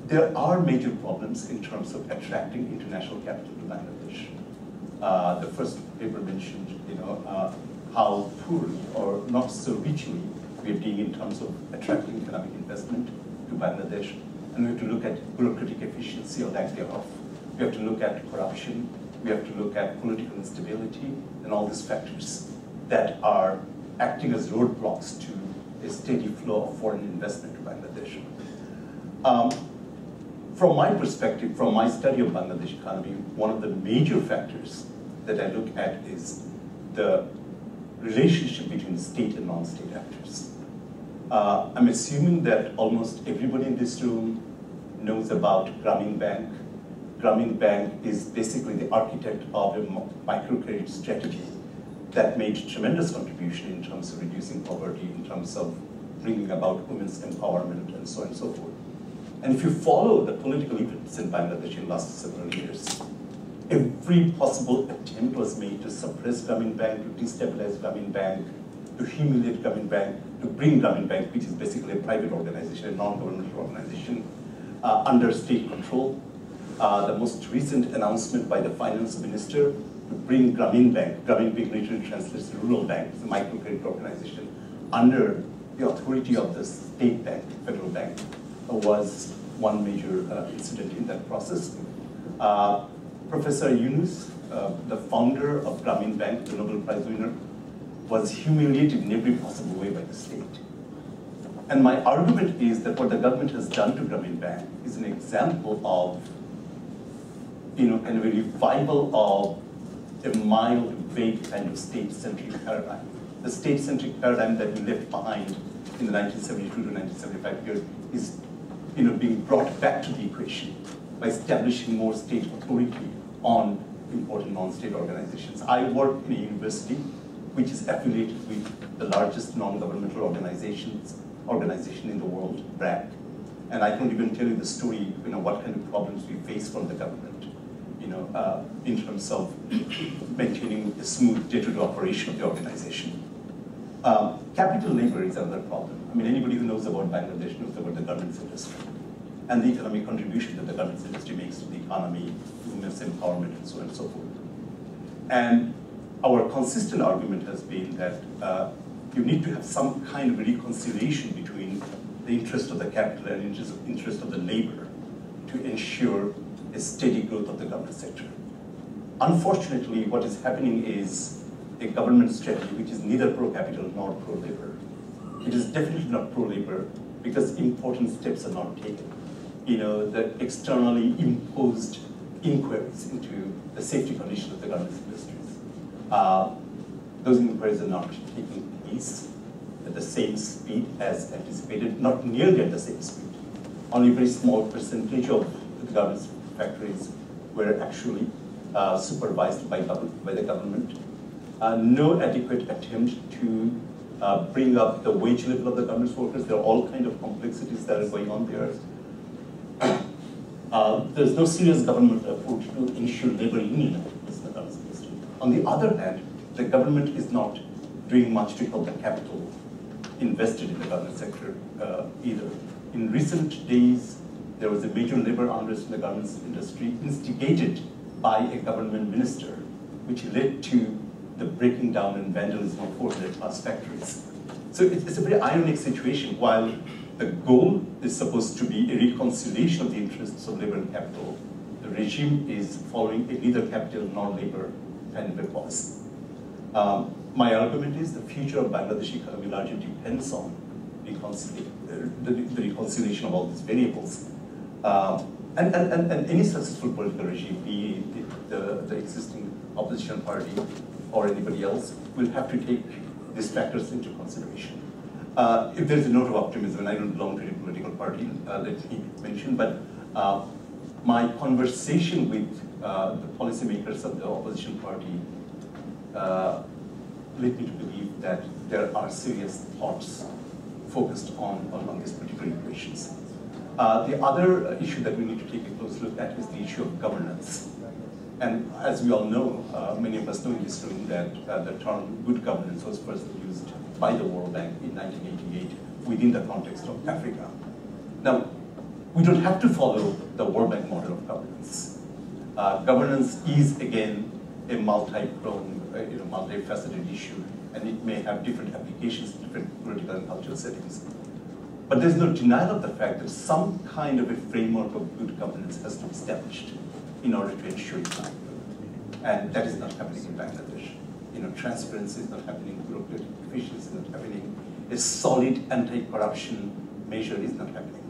S4: There are major problems in terms of attracting international capital to Bangladesh. The first paper mentioned, how poorly or not so richly we are doing in terms of attracting economic investment to Bangladesh. And we have to look at bureaucratic efficiency or lack thereof. We have to look at corruption. We have to look at political instability and all these factors that are acting as roadblocks to a steady flow of foreign investment to Bangladesh. From my perspective, from my study of Bangladesh economy, one of the major factors that I look at is the relationship between state and non-state actors. I'm assuming that almost everybody in this room knows about Grameen Bank. Grameen Bank is basically the architect of a microcredit strategy that made tremendous contribution in terms of reducing poverty, in terms of bringing about women's empowerment, and so on and so forth. And if you follow the political events in Bangladesh in the last several years, every possible attempt was made to suppress Grameen Bank, to destabilize Grameen Bank, to humiliate Grameen Bank, to bring Grameen Bank, which is basically a private organization, a non-governmental organization, under state control. The most recent announcement by the finance minister to bring Grameen Bank literally translates to rural bank, it's a microcredit organization, under the authority of the state bank, federal bank, was one major incident in that process. Professor Yunus, the founder of Grameen Bank, the Nobel Prize winner, was humiliated in every possible way by the state. And my argument is that what the government has done to Grameen Bank is an example of, kind of a revival of a mild, vague kind of state-centric paradigm. The state-centric paradigm that we left behind in the 1972 to 1975 period is, being brought back to the equation by establishing more state authority on important non-state organizations. I work in a university which is affiliated with the largest non-governmental organization in the world, BRAC. And I can't even tell you the story, what kind of problems we face from the government, in terms of maintaining a smooth day-to-day operation of the organization. Capital labor is another problem. I mean, anybody who knows about Bangladesh knows about the garments industry and the economic contribution that the garments industry makes to the economy, women's empowerment, and so on and so forth. And our consistent argument has been that you need to have some kind of reconciliation between the interest of the capital and interest of the labor to ensure a steady growth of the government sector. Unfortunately, what is happening is a government strategy which is neither pro-capital nor pro-labor. It is definitely not pro-labor because important steps are not taken. The externally imposed inquiries into the safety condition of the government industries. Those inquiries are not taking place at the same speed as anticipated, not nearly at the same speed. only a very small percentage of the government's factories were actually supervised by the government. No adequate attempt to bring up the wage level of the government's workers. There are all kinds of complexities that are going on there. There's no serious government approach to ensure labor union in the government's industry. On the other hand, the government is not doing much to help the capital invested in the government sector either. In recent days, there was a major labor unrest in the government's industry instigated by a government minister, which led to the breaking down and vandalism of 400+ factories. So it's a very ironic situation. While the goal is supposed to be a reconciliation of the interests of labor and capital, the regime is following a neither capital nor labor kind of a policy. My argument is the future of Bangladesh economy largely depends on the reconciliation of all these variables. And any successful political regime, be it the existing opposition party or anybody else, will have to take these factors into consideration. If there's a note of optimism, and I don't belong to any political party, let me mention, but my conversation with the policymakers of the opposition party led me to believe that there are serious thoughts focused on these particular equations. The other issue that we need to take a close look at is the issue of governance. And as we all know, many of us know in this room that the term good governance was first used by the World Bank in 1988 within the context of Africa. Now, we don't have to follow the World Bank model of governance. Governance is, again, a multi-pronged, multifaceted issue, and it may have different applications in different political and cultural settings. But there's no denial of the fact that some kind of a framework of good governance has to be established in order to ensure economic growth. And that is not happening in Bangladesh. Transparency is not happening, bureaucratic efficiency is not happening, a solid anti-corruption measure is not happening.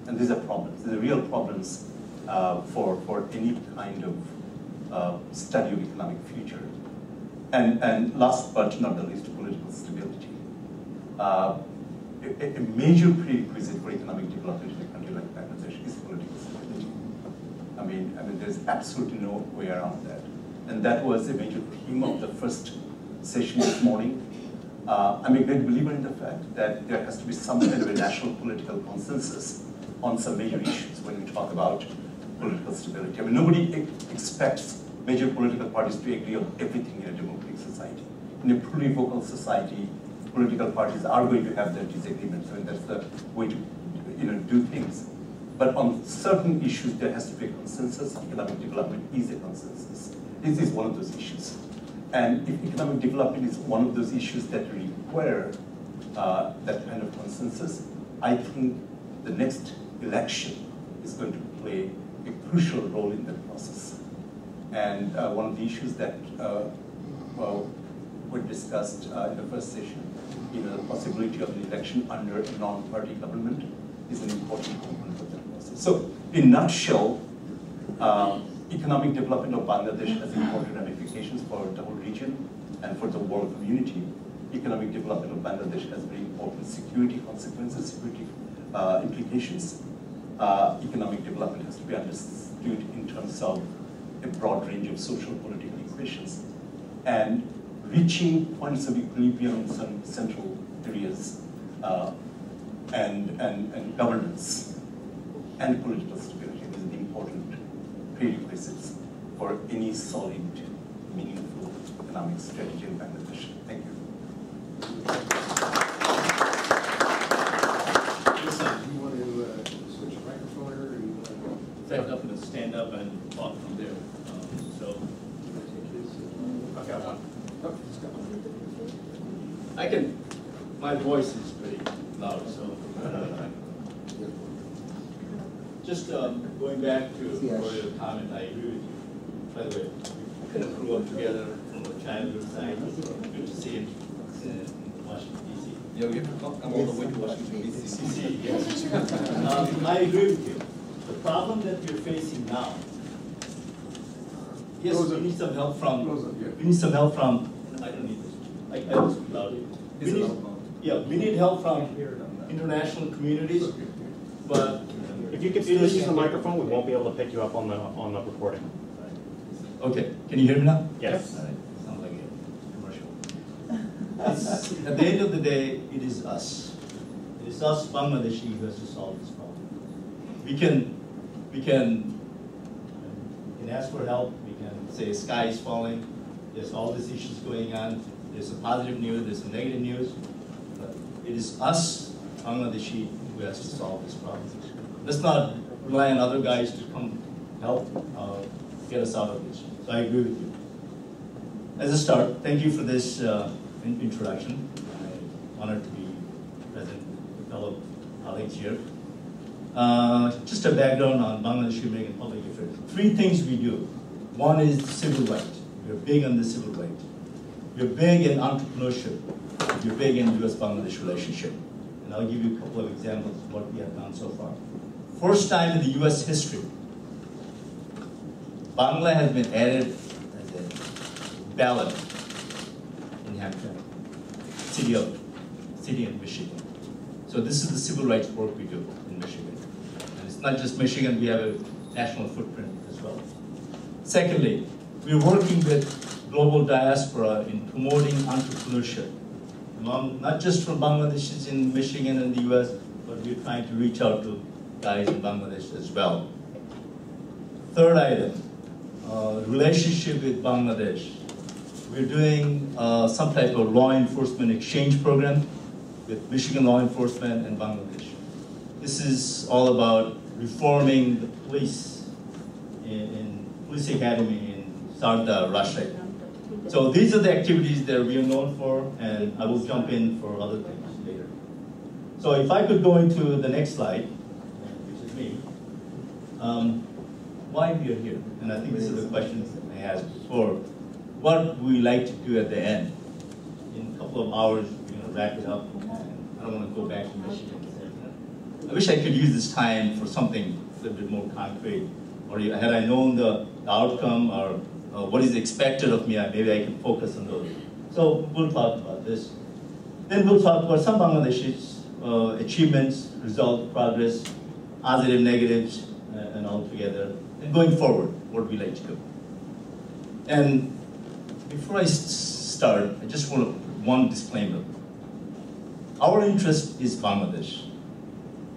S4: And these are problems. These are real problems for any kind of study of economic future. And last but not the least, political stability. A major prerequisite for economic development in a country like Bangladesh is political stability. I mean, there's absolutely no way around that. And that was a major theme of the first session this morning. I'm a great believer in the fact that there has to be some kind of a national political consensus on some major issues when we talk about political stability. I mean, nobody expects major political parties to agree on everything in a democratic society. In a plurivocal society, political parties are going to have their disagreements, and that's the way to do things. But on certain issues, there has to be a consensus. Economic development is a consensus. This is one of those issues. And if economic development is one of those issues that require that kind of consensus, I think the next election is going to play a crucial role in that process. And one of the issues that were discussed in the first session, the possibility of an election under a non-party government is an important component of that process. So, in a nutshell, economic development of Bangladesh has important ramifications for the whole region and for the world community. Economic development of Bangladesh has very important security consequences, security implications. Economic development has to be understood in terms of a broad range of social political equations and reaching points of equilibrium in some central areas and governance and political stability is the important prerequisites for any solid, meaningful economic strategy in Bangladesh. Thank you.
S5: You want to switch a microphone, or you want to
S6: stand up and talk from there.
S5: I got one. Oh, he's got one.
S6: I can. My voice is pretty loud, so. Just going back to earlier comment, I agree with you. By the way, we kind of grew up together from a childhood side. Good to see him in Washington, D.C.
S7: Yeah, we have to come all the way to Washington, D.C.
S6: Yes. I agree with you. The problem that we're facing now, yes, we need some help from, we need some help from, I don't need this, I will speak loudly. We need help from international communities, but
S8: If you use the microphone, we won't be able to pick you up on the recording.
S6: Okay, can you hear me now?
S8: Yes.
S6: All right. Sounds like a commercial. At the end of the day, it is us. It is us, Bangladeshi, who has to solve this problem. We can ask for help. We can say sky is falling. There's all these issues going on. There's a positive news. There's some negative news. But it is us, Bangladeshi, who has to solve this problem. Let's not rely on other guys to come help get us out of this. So I agree with you. As a start, thank you for this introduction. I'm honored to be present with fellow colleagues here. Just a background on Bangladesh American Public Affairs. 3 things we do. One is civil rights. We're big on the civil rights. We're big in entrepreneurship. We're big in U.S.-Bangladesh relationship. And I'll give you a couple of examples of what we have done so far. First time in the U.S. history, Bangla has been added as a ballot in Hampton, city in Michigan. So this is the civil rights work we do in Michigan. And it's not just Michigan, we have a national footprint as well. Secondly, we're working with global diaspora in promoting entrepreneurship. Among, not just from Bangladeshis in Michigan and the US, but we're trying to reach out to guys in Bangladesh as well. Third item, relationship with Bangladesh. We're doing some type of law enforcement exchange program with Michigan law enforcement and Bangladesh. This is all about reforming the police in Police Academy in Sarda, Russia. So these are the activities that we are known for, and I will jump in for other things later. So if I could go into the next slide, which is me. Why we are here? And I think this is the questions I asked before. What we like to do at the end. In a couple of hours, we're going to wrap it up. And I don't want to go back to Michigan. I wish I could use this time for something a little bit more concrete. Or had I known the outcome or what is expected of me, maybe I can focus on those. So we'll talk about this. Then we'll talk about some Bangladeshis, achievements, results, progress, positive, negatives, and all together. And going forward, what we like to do. And before I start, I just want one disclaimer. Our interest is Bangladesh.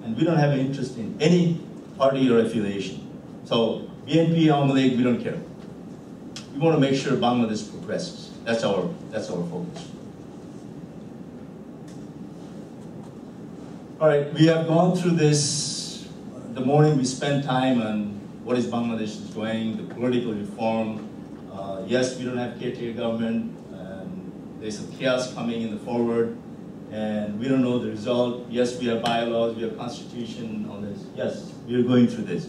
S6: And we don't have an interest in any party or affiliation. So BNP, Awami League, we don't care. We want to make sure Bangladesh progresses. That's our focus. All right, we have gone through this. The morning we spent time on what is Bangladesh is doing, the political reform. Yes, we don't have caretaker government. There's some chaos coming in the forward, and we don't know the result. Yes, we have bylaws, we have constitution, all this. Yes, we are going through this.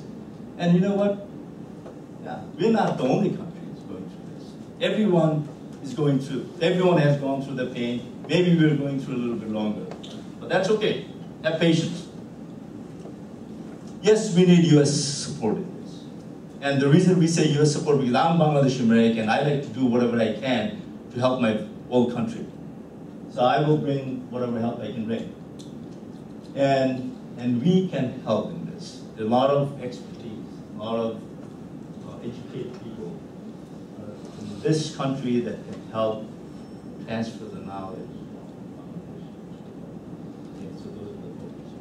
S6: And you know what? Yeah, we're not the only country that's going through this. Everyone is going through. Everyone has gone through the pain. Maybe we're going through a little bit longer, but that's okay. Have patience. Yes, we need U.S. support in this. And the reason we say U.S. support because I'm Bangladeshi American. I like to do whatever I can to help my whole country. So I will bring whatever help I can bring. And we can help in this. There's a lot of expertise, a lot of educated people in this country that can help transfer the knowledge. Okay, so those are the focus.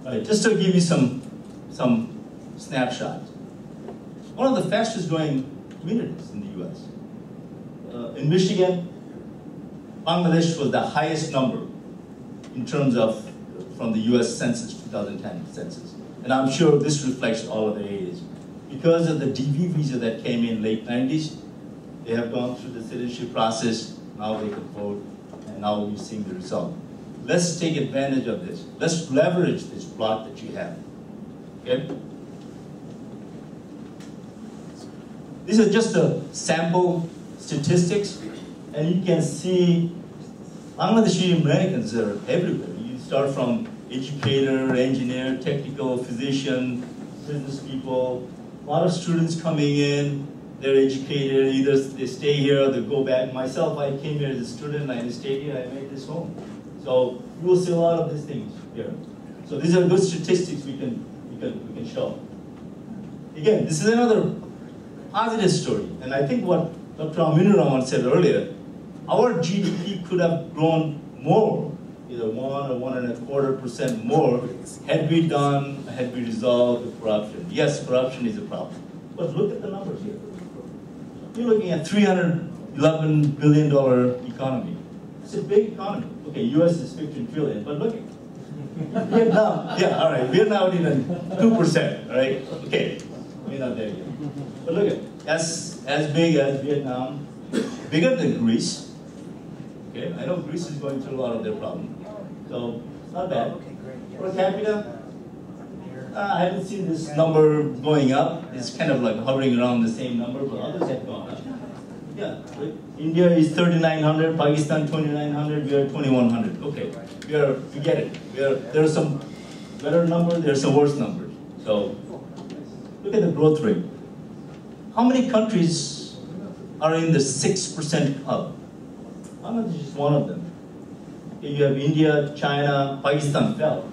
S6: All right, just to give you some snapshots. One of the fastest growing communities in the U.S. In Michigan, Bangladesh was the highest number in terms of from the U.S. Census 2010 census. And I'm sure this reflects all of the areas. Because of the DV visa that came in late 90s, they have gone through the citizenship process, now they can vote, and now we're seeing the result. Let's take advantage of this. Let's leverage this plot that you have, okay? These are just the sample statistics, and you can see Bangladeshi Americans are everywhere. You start from educator, engineer, technical, physician, business people, a lot of students coming in, they're educated, either they stay here or they go back. Myself, I came here as a student, I stayed here, I made this home. So you will see a lot of these things here. So these are good statistics we can show. Again, this is another positive story. And I think what Dr. Aminur Rahman said earlier, our GDP could have grown more, either 1 or 1.25% more, had we resolved the corruption. Yes, corruption is a problem. But look at the numbers here. You're looking at $311 billion economy. It's a big economy. Okay, US is 15 trillion, but look at Vietnam. Yeah, all right, we're now even 2%, all right? Okay, we're not there yet. But look at as big as Vietnam, bigger than Greece. Okay, I know Greece is going through a lot of their problems. So, it's not bad. Per capita, I haven't seen this number going up. It's kind of like hovering around the same number, but others have gone up. Yeah, India is 3,900, Pakistan 2,900, we are 2,100. Okay, we get it. There are some better numbers, there are some worse numbers. So, look at the growth rate. How many countries are in the 6% club? Bangladesh is one of them. Okay, you have India, China, Pakistan fell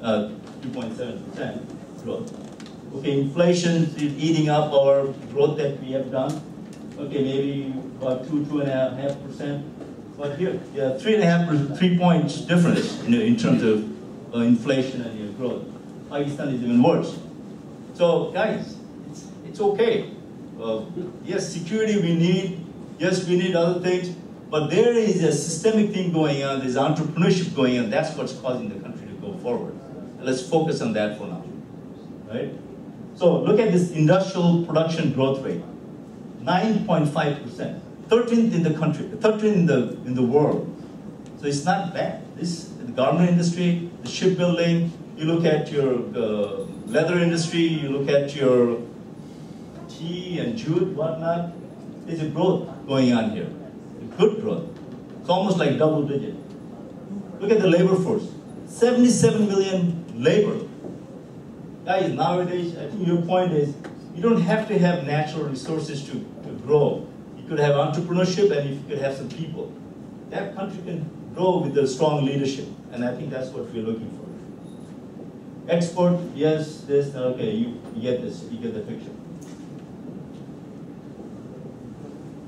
S6: 2.7% growth. Okay, inflation is eating up our growth that we have done. Okay, maybe about 2.5%. But here, yeah, 3 points difference in terms of inflation and your growth. Pakistan is even worse. So, guys, it's okay. Yes, security we need. Yes, we need other things. But there is a systemic thing going on. There's entrepreneurship going on. That's what's causing the country to go forward. Let's focus on that for now, right? So look at this industrial production growth rate, 9.5%, 13th in the country, 13th in the world. So it's not bad. The garment industry, the shipbuilding. You look at your leather industry. You look at your tea and jute, whatnot. There's a growth going on here, a good growth. It's almost like double digit. Look at the labor force, 77 million labor. Guys, nowadays, I think your point is, you don't have to have natural resources to grow. You could have entrepreneurship and you could have some people. That country can grow with a strong leadership. And I think that's what we're looking for. Export, yes, this, okay, you get this, you get the picture.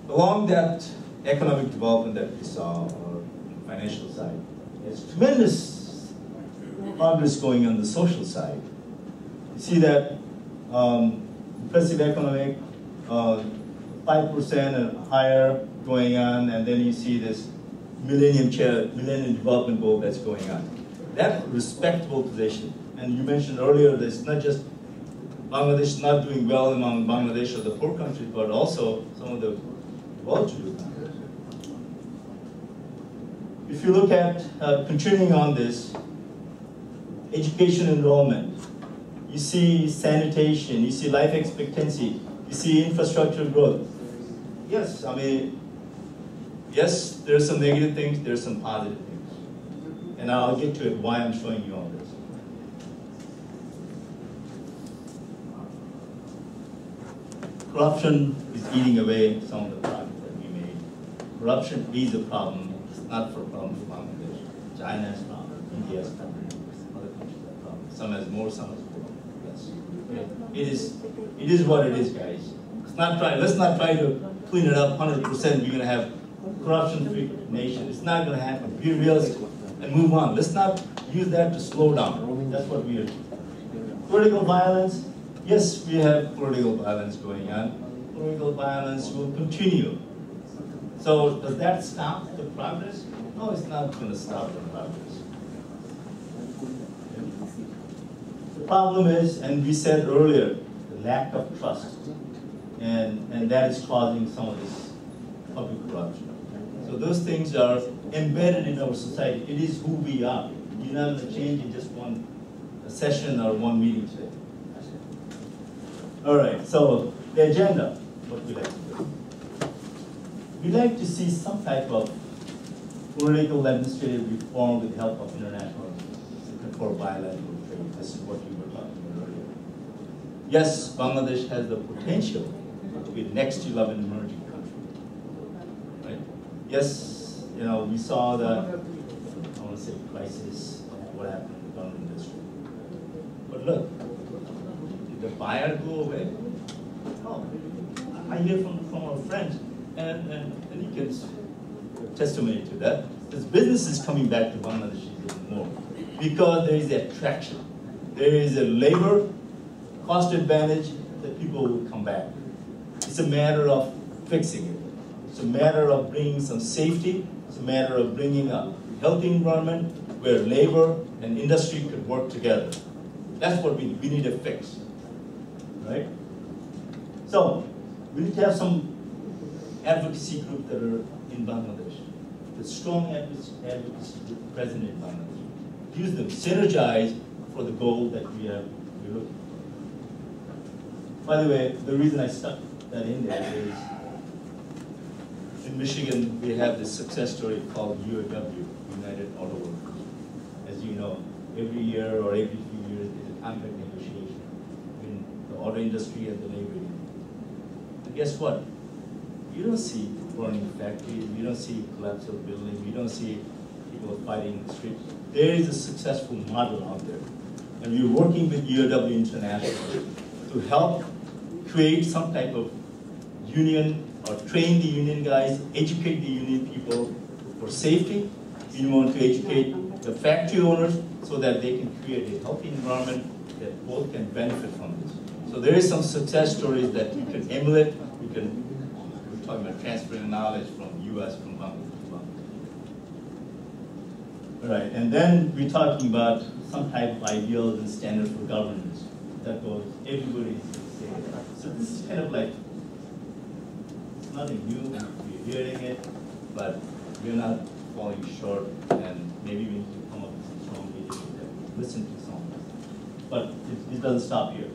S6: Along that economic development that we saw, or financial side, there's tremendous progress going on the social side. You see that impressive economic, 5% and higher going on, and then you see this Millennium Development Goal that's going on. That respectable position, and you mentioned earlier that it's not just Bangladesh not doing well among Bangladesh or the poor countries, but also some of the well-to-do countries. If you look at, continuing on this, education enrollment, you see sanitation, you see life expectancy, you see infrastructure growth. Yes, I mean, yes, there are some negative things, there are some positive things. And I'll get to it, why I'm showing you all this. Corruption is eating away some of the progress that we made. Corruption is a problem. It's not for a problem for Bangladesh. China has a problem. India has a problem. Other countries have a problem. Some has more, some has more. Yes. Okay. It is what it is, guys. Let's not try to clean it up 100%. We're going to have corruption-free nation. It's not going to happen. Be realistic and move on. Let's not use that to slow down. That's what we are doing. Political violence. Yes, we have political violence going on. Political violence will continue. So does that stop the progress? No, it's not going to stop the progress. The problem is, and we said earlier, the lack of trust. And that is causing some of this public corruption. So those things are embedded in our society. It is who we are. You're not going to change in just one session or one meeting today. All right, so the agenda, what we like to do. We'd like to see some type of political administrative reform with the help of international for bilateral trade. This is what we were talking about earlier. Yes, Bangladesh has the potential to be the next 11 emerging country. Right? Yes, we saw the, I want to say crisis, what happened garment industry. But look, did the buyer go away? No. I hear from our friends, and you can testimony to that. This business is coming back to Bangladesh even more because there is attraction. There is a labor cost advantage that people will come back. It's a matter of fixing it. It's a matter of bringing some safety. It's a matter of bringing a healthy environment where labor and industry could work together. That's what we need to fix, right? So we need to have some advocacy groups that are in Bangladesh. The strong advocacy group present in Bangladesh. Use them, synergize for the goal that we're looking for. By the way, the reason I stuck that in there is in Michigan we have this success story called UAW, United Auto Workers. As you know, every year or every few years there's a contract negotiation between the auto industry and the labor union. And guess what? You don't see burning factories, you don't see collapse of buildings, you don't see people fighting in the streets. There is a successful model out there. And we're working with UAW International to help create some type of union or train the union guys, educate the union people for safety. We want to educate the factory owners so that they can create a healthy environment that both can benefit from this. So there is some success stories that you can emulate. We're talking about transferring knowledge from US, from Bangladesh. All right, and then we're talking about some type of ideals and standards for governance that goes, everybody is the same. So this is kind of like, it's nothing new, we're hearing it, but we're not falling short, and maybe we need to come up with some strong leadership that listen to some of this. But it doesn't stop here.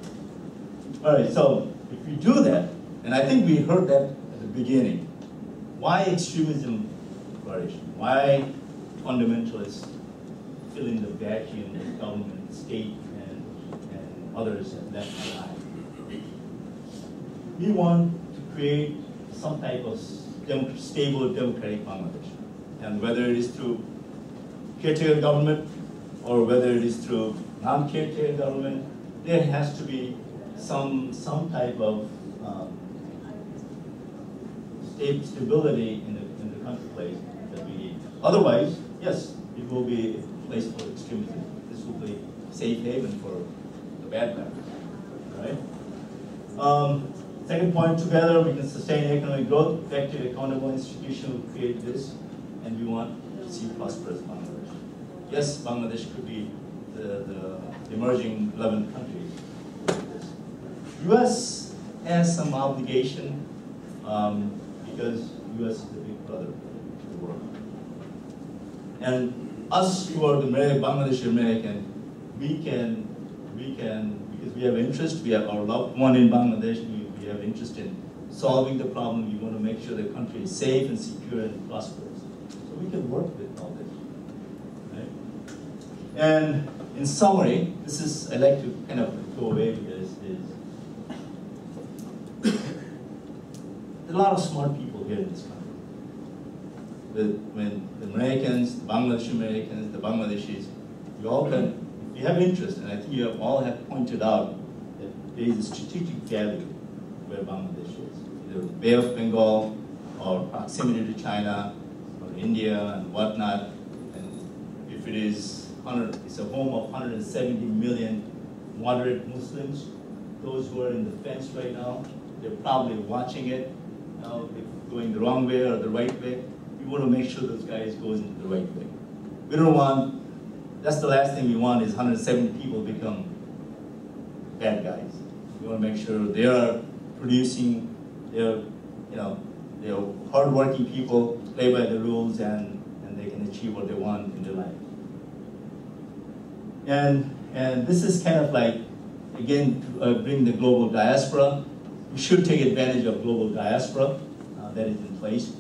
S6: All right, so if we do that, and I think we heard that at the beginning, why extremism flourishing? Why fundamentalists fill in the vacuum of government, state, and others have left behind? We want to create some type of stable democratic Bangladesh. And whether it is through caretaker government or whether it is through non-caretaker government, there has to be some type of stability in the country place that we need. Otherwise, yes, it will be a place for extremism. This will be a safe haven for the bad guys. Right? Second point, together we can sustain economic growth. Effective, accountable institution will create this, and we want to see prosperous Bangladesh. Yes, Bangladesh could be the emerging 11th country. U.S. has some obligation because U.S. is the big brother to the world. And us who are the Bangladeshi American, we can, because we have interest, we have our loved one in Bangladesh, we have interest in solving the problem. We want to make sure the country is safe and secure and prosperous. So we can work with all this. Right? And in summary, this is, I like to kind of go away with this, there's a lot of smart people here in this country. When the Americans, the Bangladeshi Americans, the Bangladeshis, you all can, if you have interest, and I think you all have pointed out that there is a strategic value where Bangladesh is, either Bay of Bengal or proximity to China or India and whatnot. And if it is, it's a home of 170 million moderate Muslims. Those who are in the fence right now, they're probably watching it. Now, if going the wrong way or the right way, we want to make sure those guys goes into the right way. We don't want, that's the last thing we want is 170 people become bad guys. We want to make sure they are producing, they're hardworking people, play by the rules, and they can achieve what they want in their life. And this is kind of like, again, to bring the global diaspora. We should take advantage of global diaspora that is in place.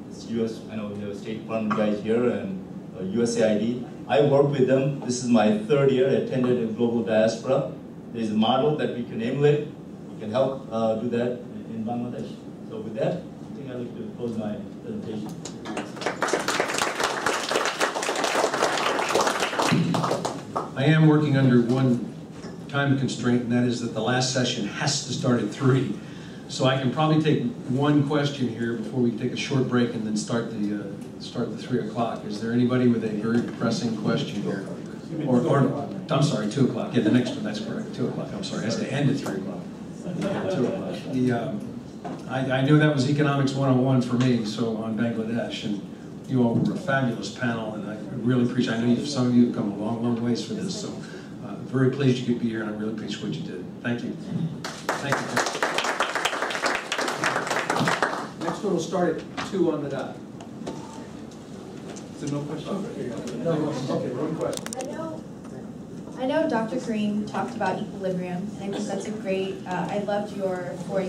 S6: It's US, I know we have State Department guys here and USAID. I work with them. This is my third year. I attended a global diaspora. There's a model that we can emulate. We can help do that in Bangladesh. So with that, I think I'd like to close my presentation.
S1: I am working under one time constraint, and that is that the last session has to start at 3. So I can probably take one question here before we take a short break and then start the 3 o'clock. Is there anybody with a very pressing question here? Or I'm sorry, 2 o'clock. Yeah, the next one, that's correct, 2 o'clock. I'm sorry, it has to end at 3 o'clock. Yeah, 2 o'clock. I know that was Economics 101 for me, so on Bangladesh, and you all were a fabulous panel, and I really appreciate, I know some of you have come a long, long ways for this, so very pleased you could be here, and I really appreciate what you did. Thank you. Thank you.
S5: Next one will start at 2 on the dot. Is there no question? No, okay, one question.
S9: I know Dr. Karim talked about equilibrium, and I think that's a great, I loved your 4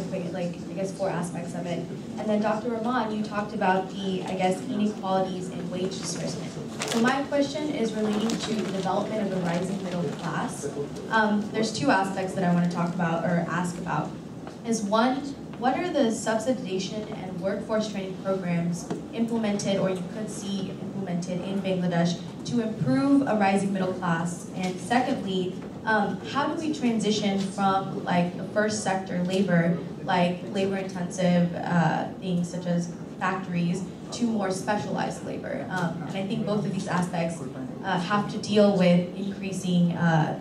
S9: aspects of it. And then Dr. Rahman, you talked about the, inequalities in wage disbursement. So my question is relating to the development of the rising middle class. There's 2 aspects that I want to talk about or ask about. Is one, what are the subsidization and workforce training programs implemented or you could see implemented in Bangladesh to improve a rising middle class? And secondly, how do we transition from the first sector labor, like labor intensive things such as factories, to more specialized labor? And I think both of these aspects have to deal with increasing, a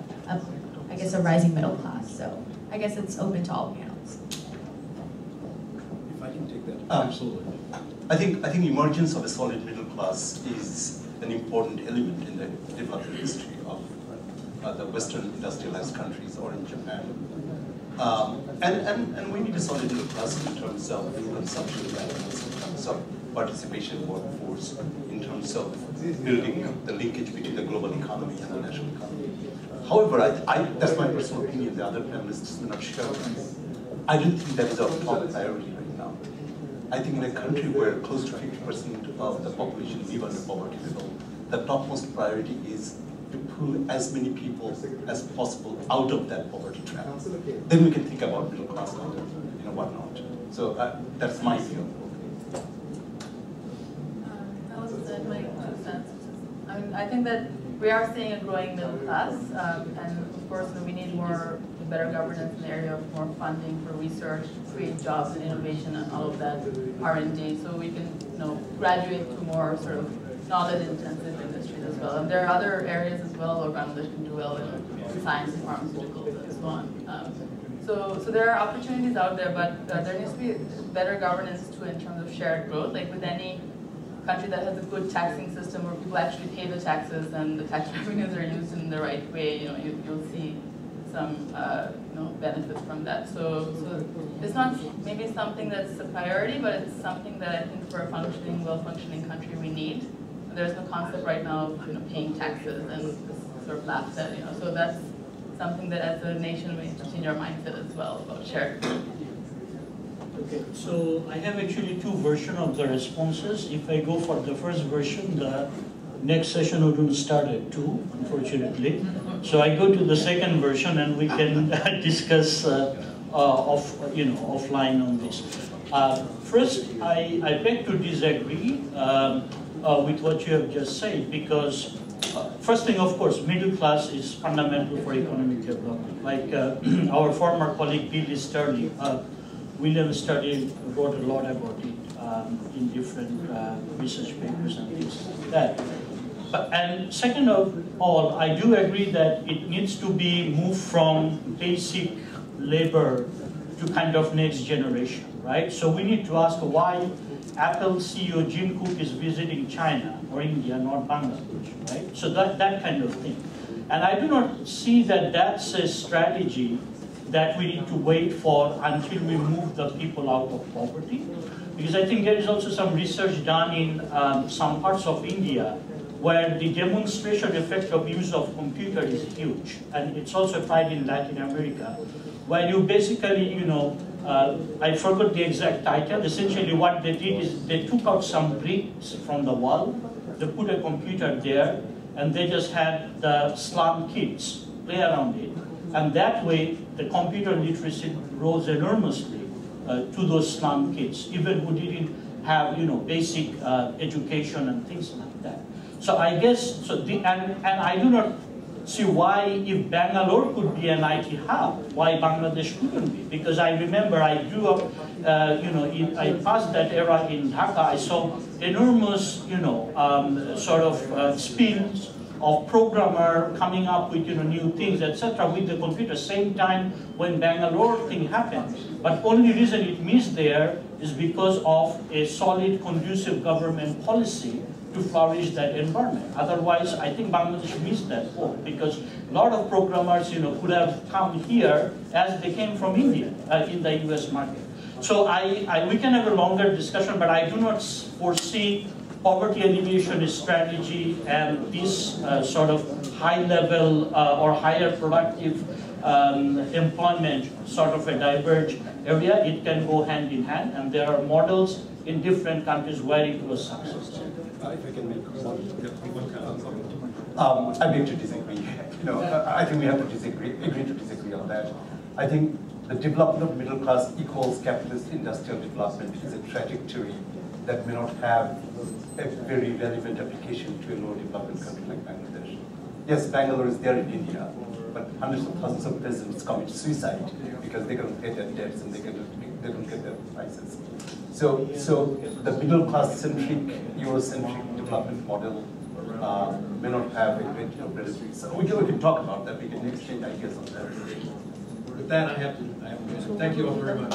S9: rising middle class. So I guess it's open to all panels.
S5: If I can take that.
S1: Absolutely.
S4: I think emergence of a solid middle class is an important element in the development history of the Western industrialized countries or in Japan. And we need a solid middle class in terms of consumption patterns, in terms of participation workforce, in terms of building the linkage between the global economy and the national economy. However, that's my personal opinion, the other panelists may not share this. I don't think that is our top priority right now. I think in a country where close to 50% of the population live under poverty level, the topmost priority is to pull as many people as possible out of that poverty trap. Then we can think about middle class and whatnot. So that's my view.
S3: I'll just add my 2 cents. I mean, I think that we are seeing a growing middle class, and of course we need better governance in the area of more funding for research, create jobs and innovation and all of that R&D, so we can graduate to more sort of knowledge-intensive industries as well. And there are other areas as well where Bangladesh can do well in science and pharmaceuticals and so on. So there are opportunities out there, but there needs to be better governance too in terms of shared growth. Like with any country that has a good taxing system where people actually pay the taxes and the tax revenues are used in the right way, you'll see some benefits from that. So it's not maybe something that's a priority, but it's something that I think for a functioning, well-functioning country we need. There's no concept right now of paying taxes, and it's sort of laughed at. So that's something that as a nation we need to change our mindset as well about shared.
S2: Okay, so I have actually 2 versions of the responses. If I go for the first version, the next session wouldn't start at 2, unfortunately. So I go to the second version, and we can discuss offline on this. First, I beg to disagree with what you have just said, because first thing, of course, middle class is fundamental for economic development. Like our former colleague Bill Sterling, William Sterling wrote a lot about it in different research papers and things like that. And second of all, I do agree that it needs to be moved from basic labor to kind of next generation, right? So we need to ask why Apple CEO Jim Cook is visiting China or India, not Bangladesh, right? So that kind of thing. And I do not see that that's a strategy that we need to wait for until we move the people out of poverty. Because I think there is also some research done in some parts of India where the demonstration effect of use of computer is huge. And it's also tried in Latin America, where you basically, I forgot the exact title. Essentially what they did is they took out some bricks from the wall, they put a computer there, and they just had the slum kids play around it. And that way, the computer literacy rose enormously to those slum kids, even who didn't have, basic education and things like that. So I guess, and I do not see why, if Bangalore could be an IT hub, why Bangladesh couldn't be. Because I remember I grew up, I passed that era in Dhaka. I saw enormous, spins of programmer coming up with new things, etc. with the computer. Same time when Bangalore thing happened. But only reason it missed there is because of a solid, conducive government policy to flourish that environment. Otherwise, I think Bangladesh missed that boat because a lot of programmers, could have come here as they came from India in the US market. So we can have a longer discussion, but I do not foresee poverty alleviation strategy and this sort of high-level or higher productive employment sort of a diverged area. It can go hand in hand, and there are models in different countries where it was successful.
S7: If I can make one comment.
S4: I beg to disagree. I think we have to agree to disagree on that. I think the development of middle class equals capitalist industrial development is a trajectory that may not have a very relevant application to a low development country like Bangladesh. Yes, Bangalore is there in India, but hundreds of thousands of peasants commit suicide because they can't pay their debts and they don't get their prices. So the middle class centric, Eurocentric development model may not have a great deal of relevance. So we can talk about that. We can exchange ideas on that.
S1: With that, I have to thank you all very much.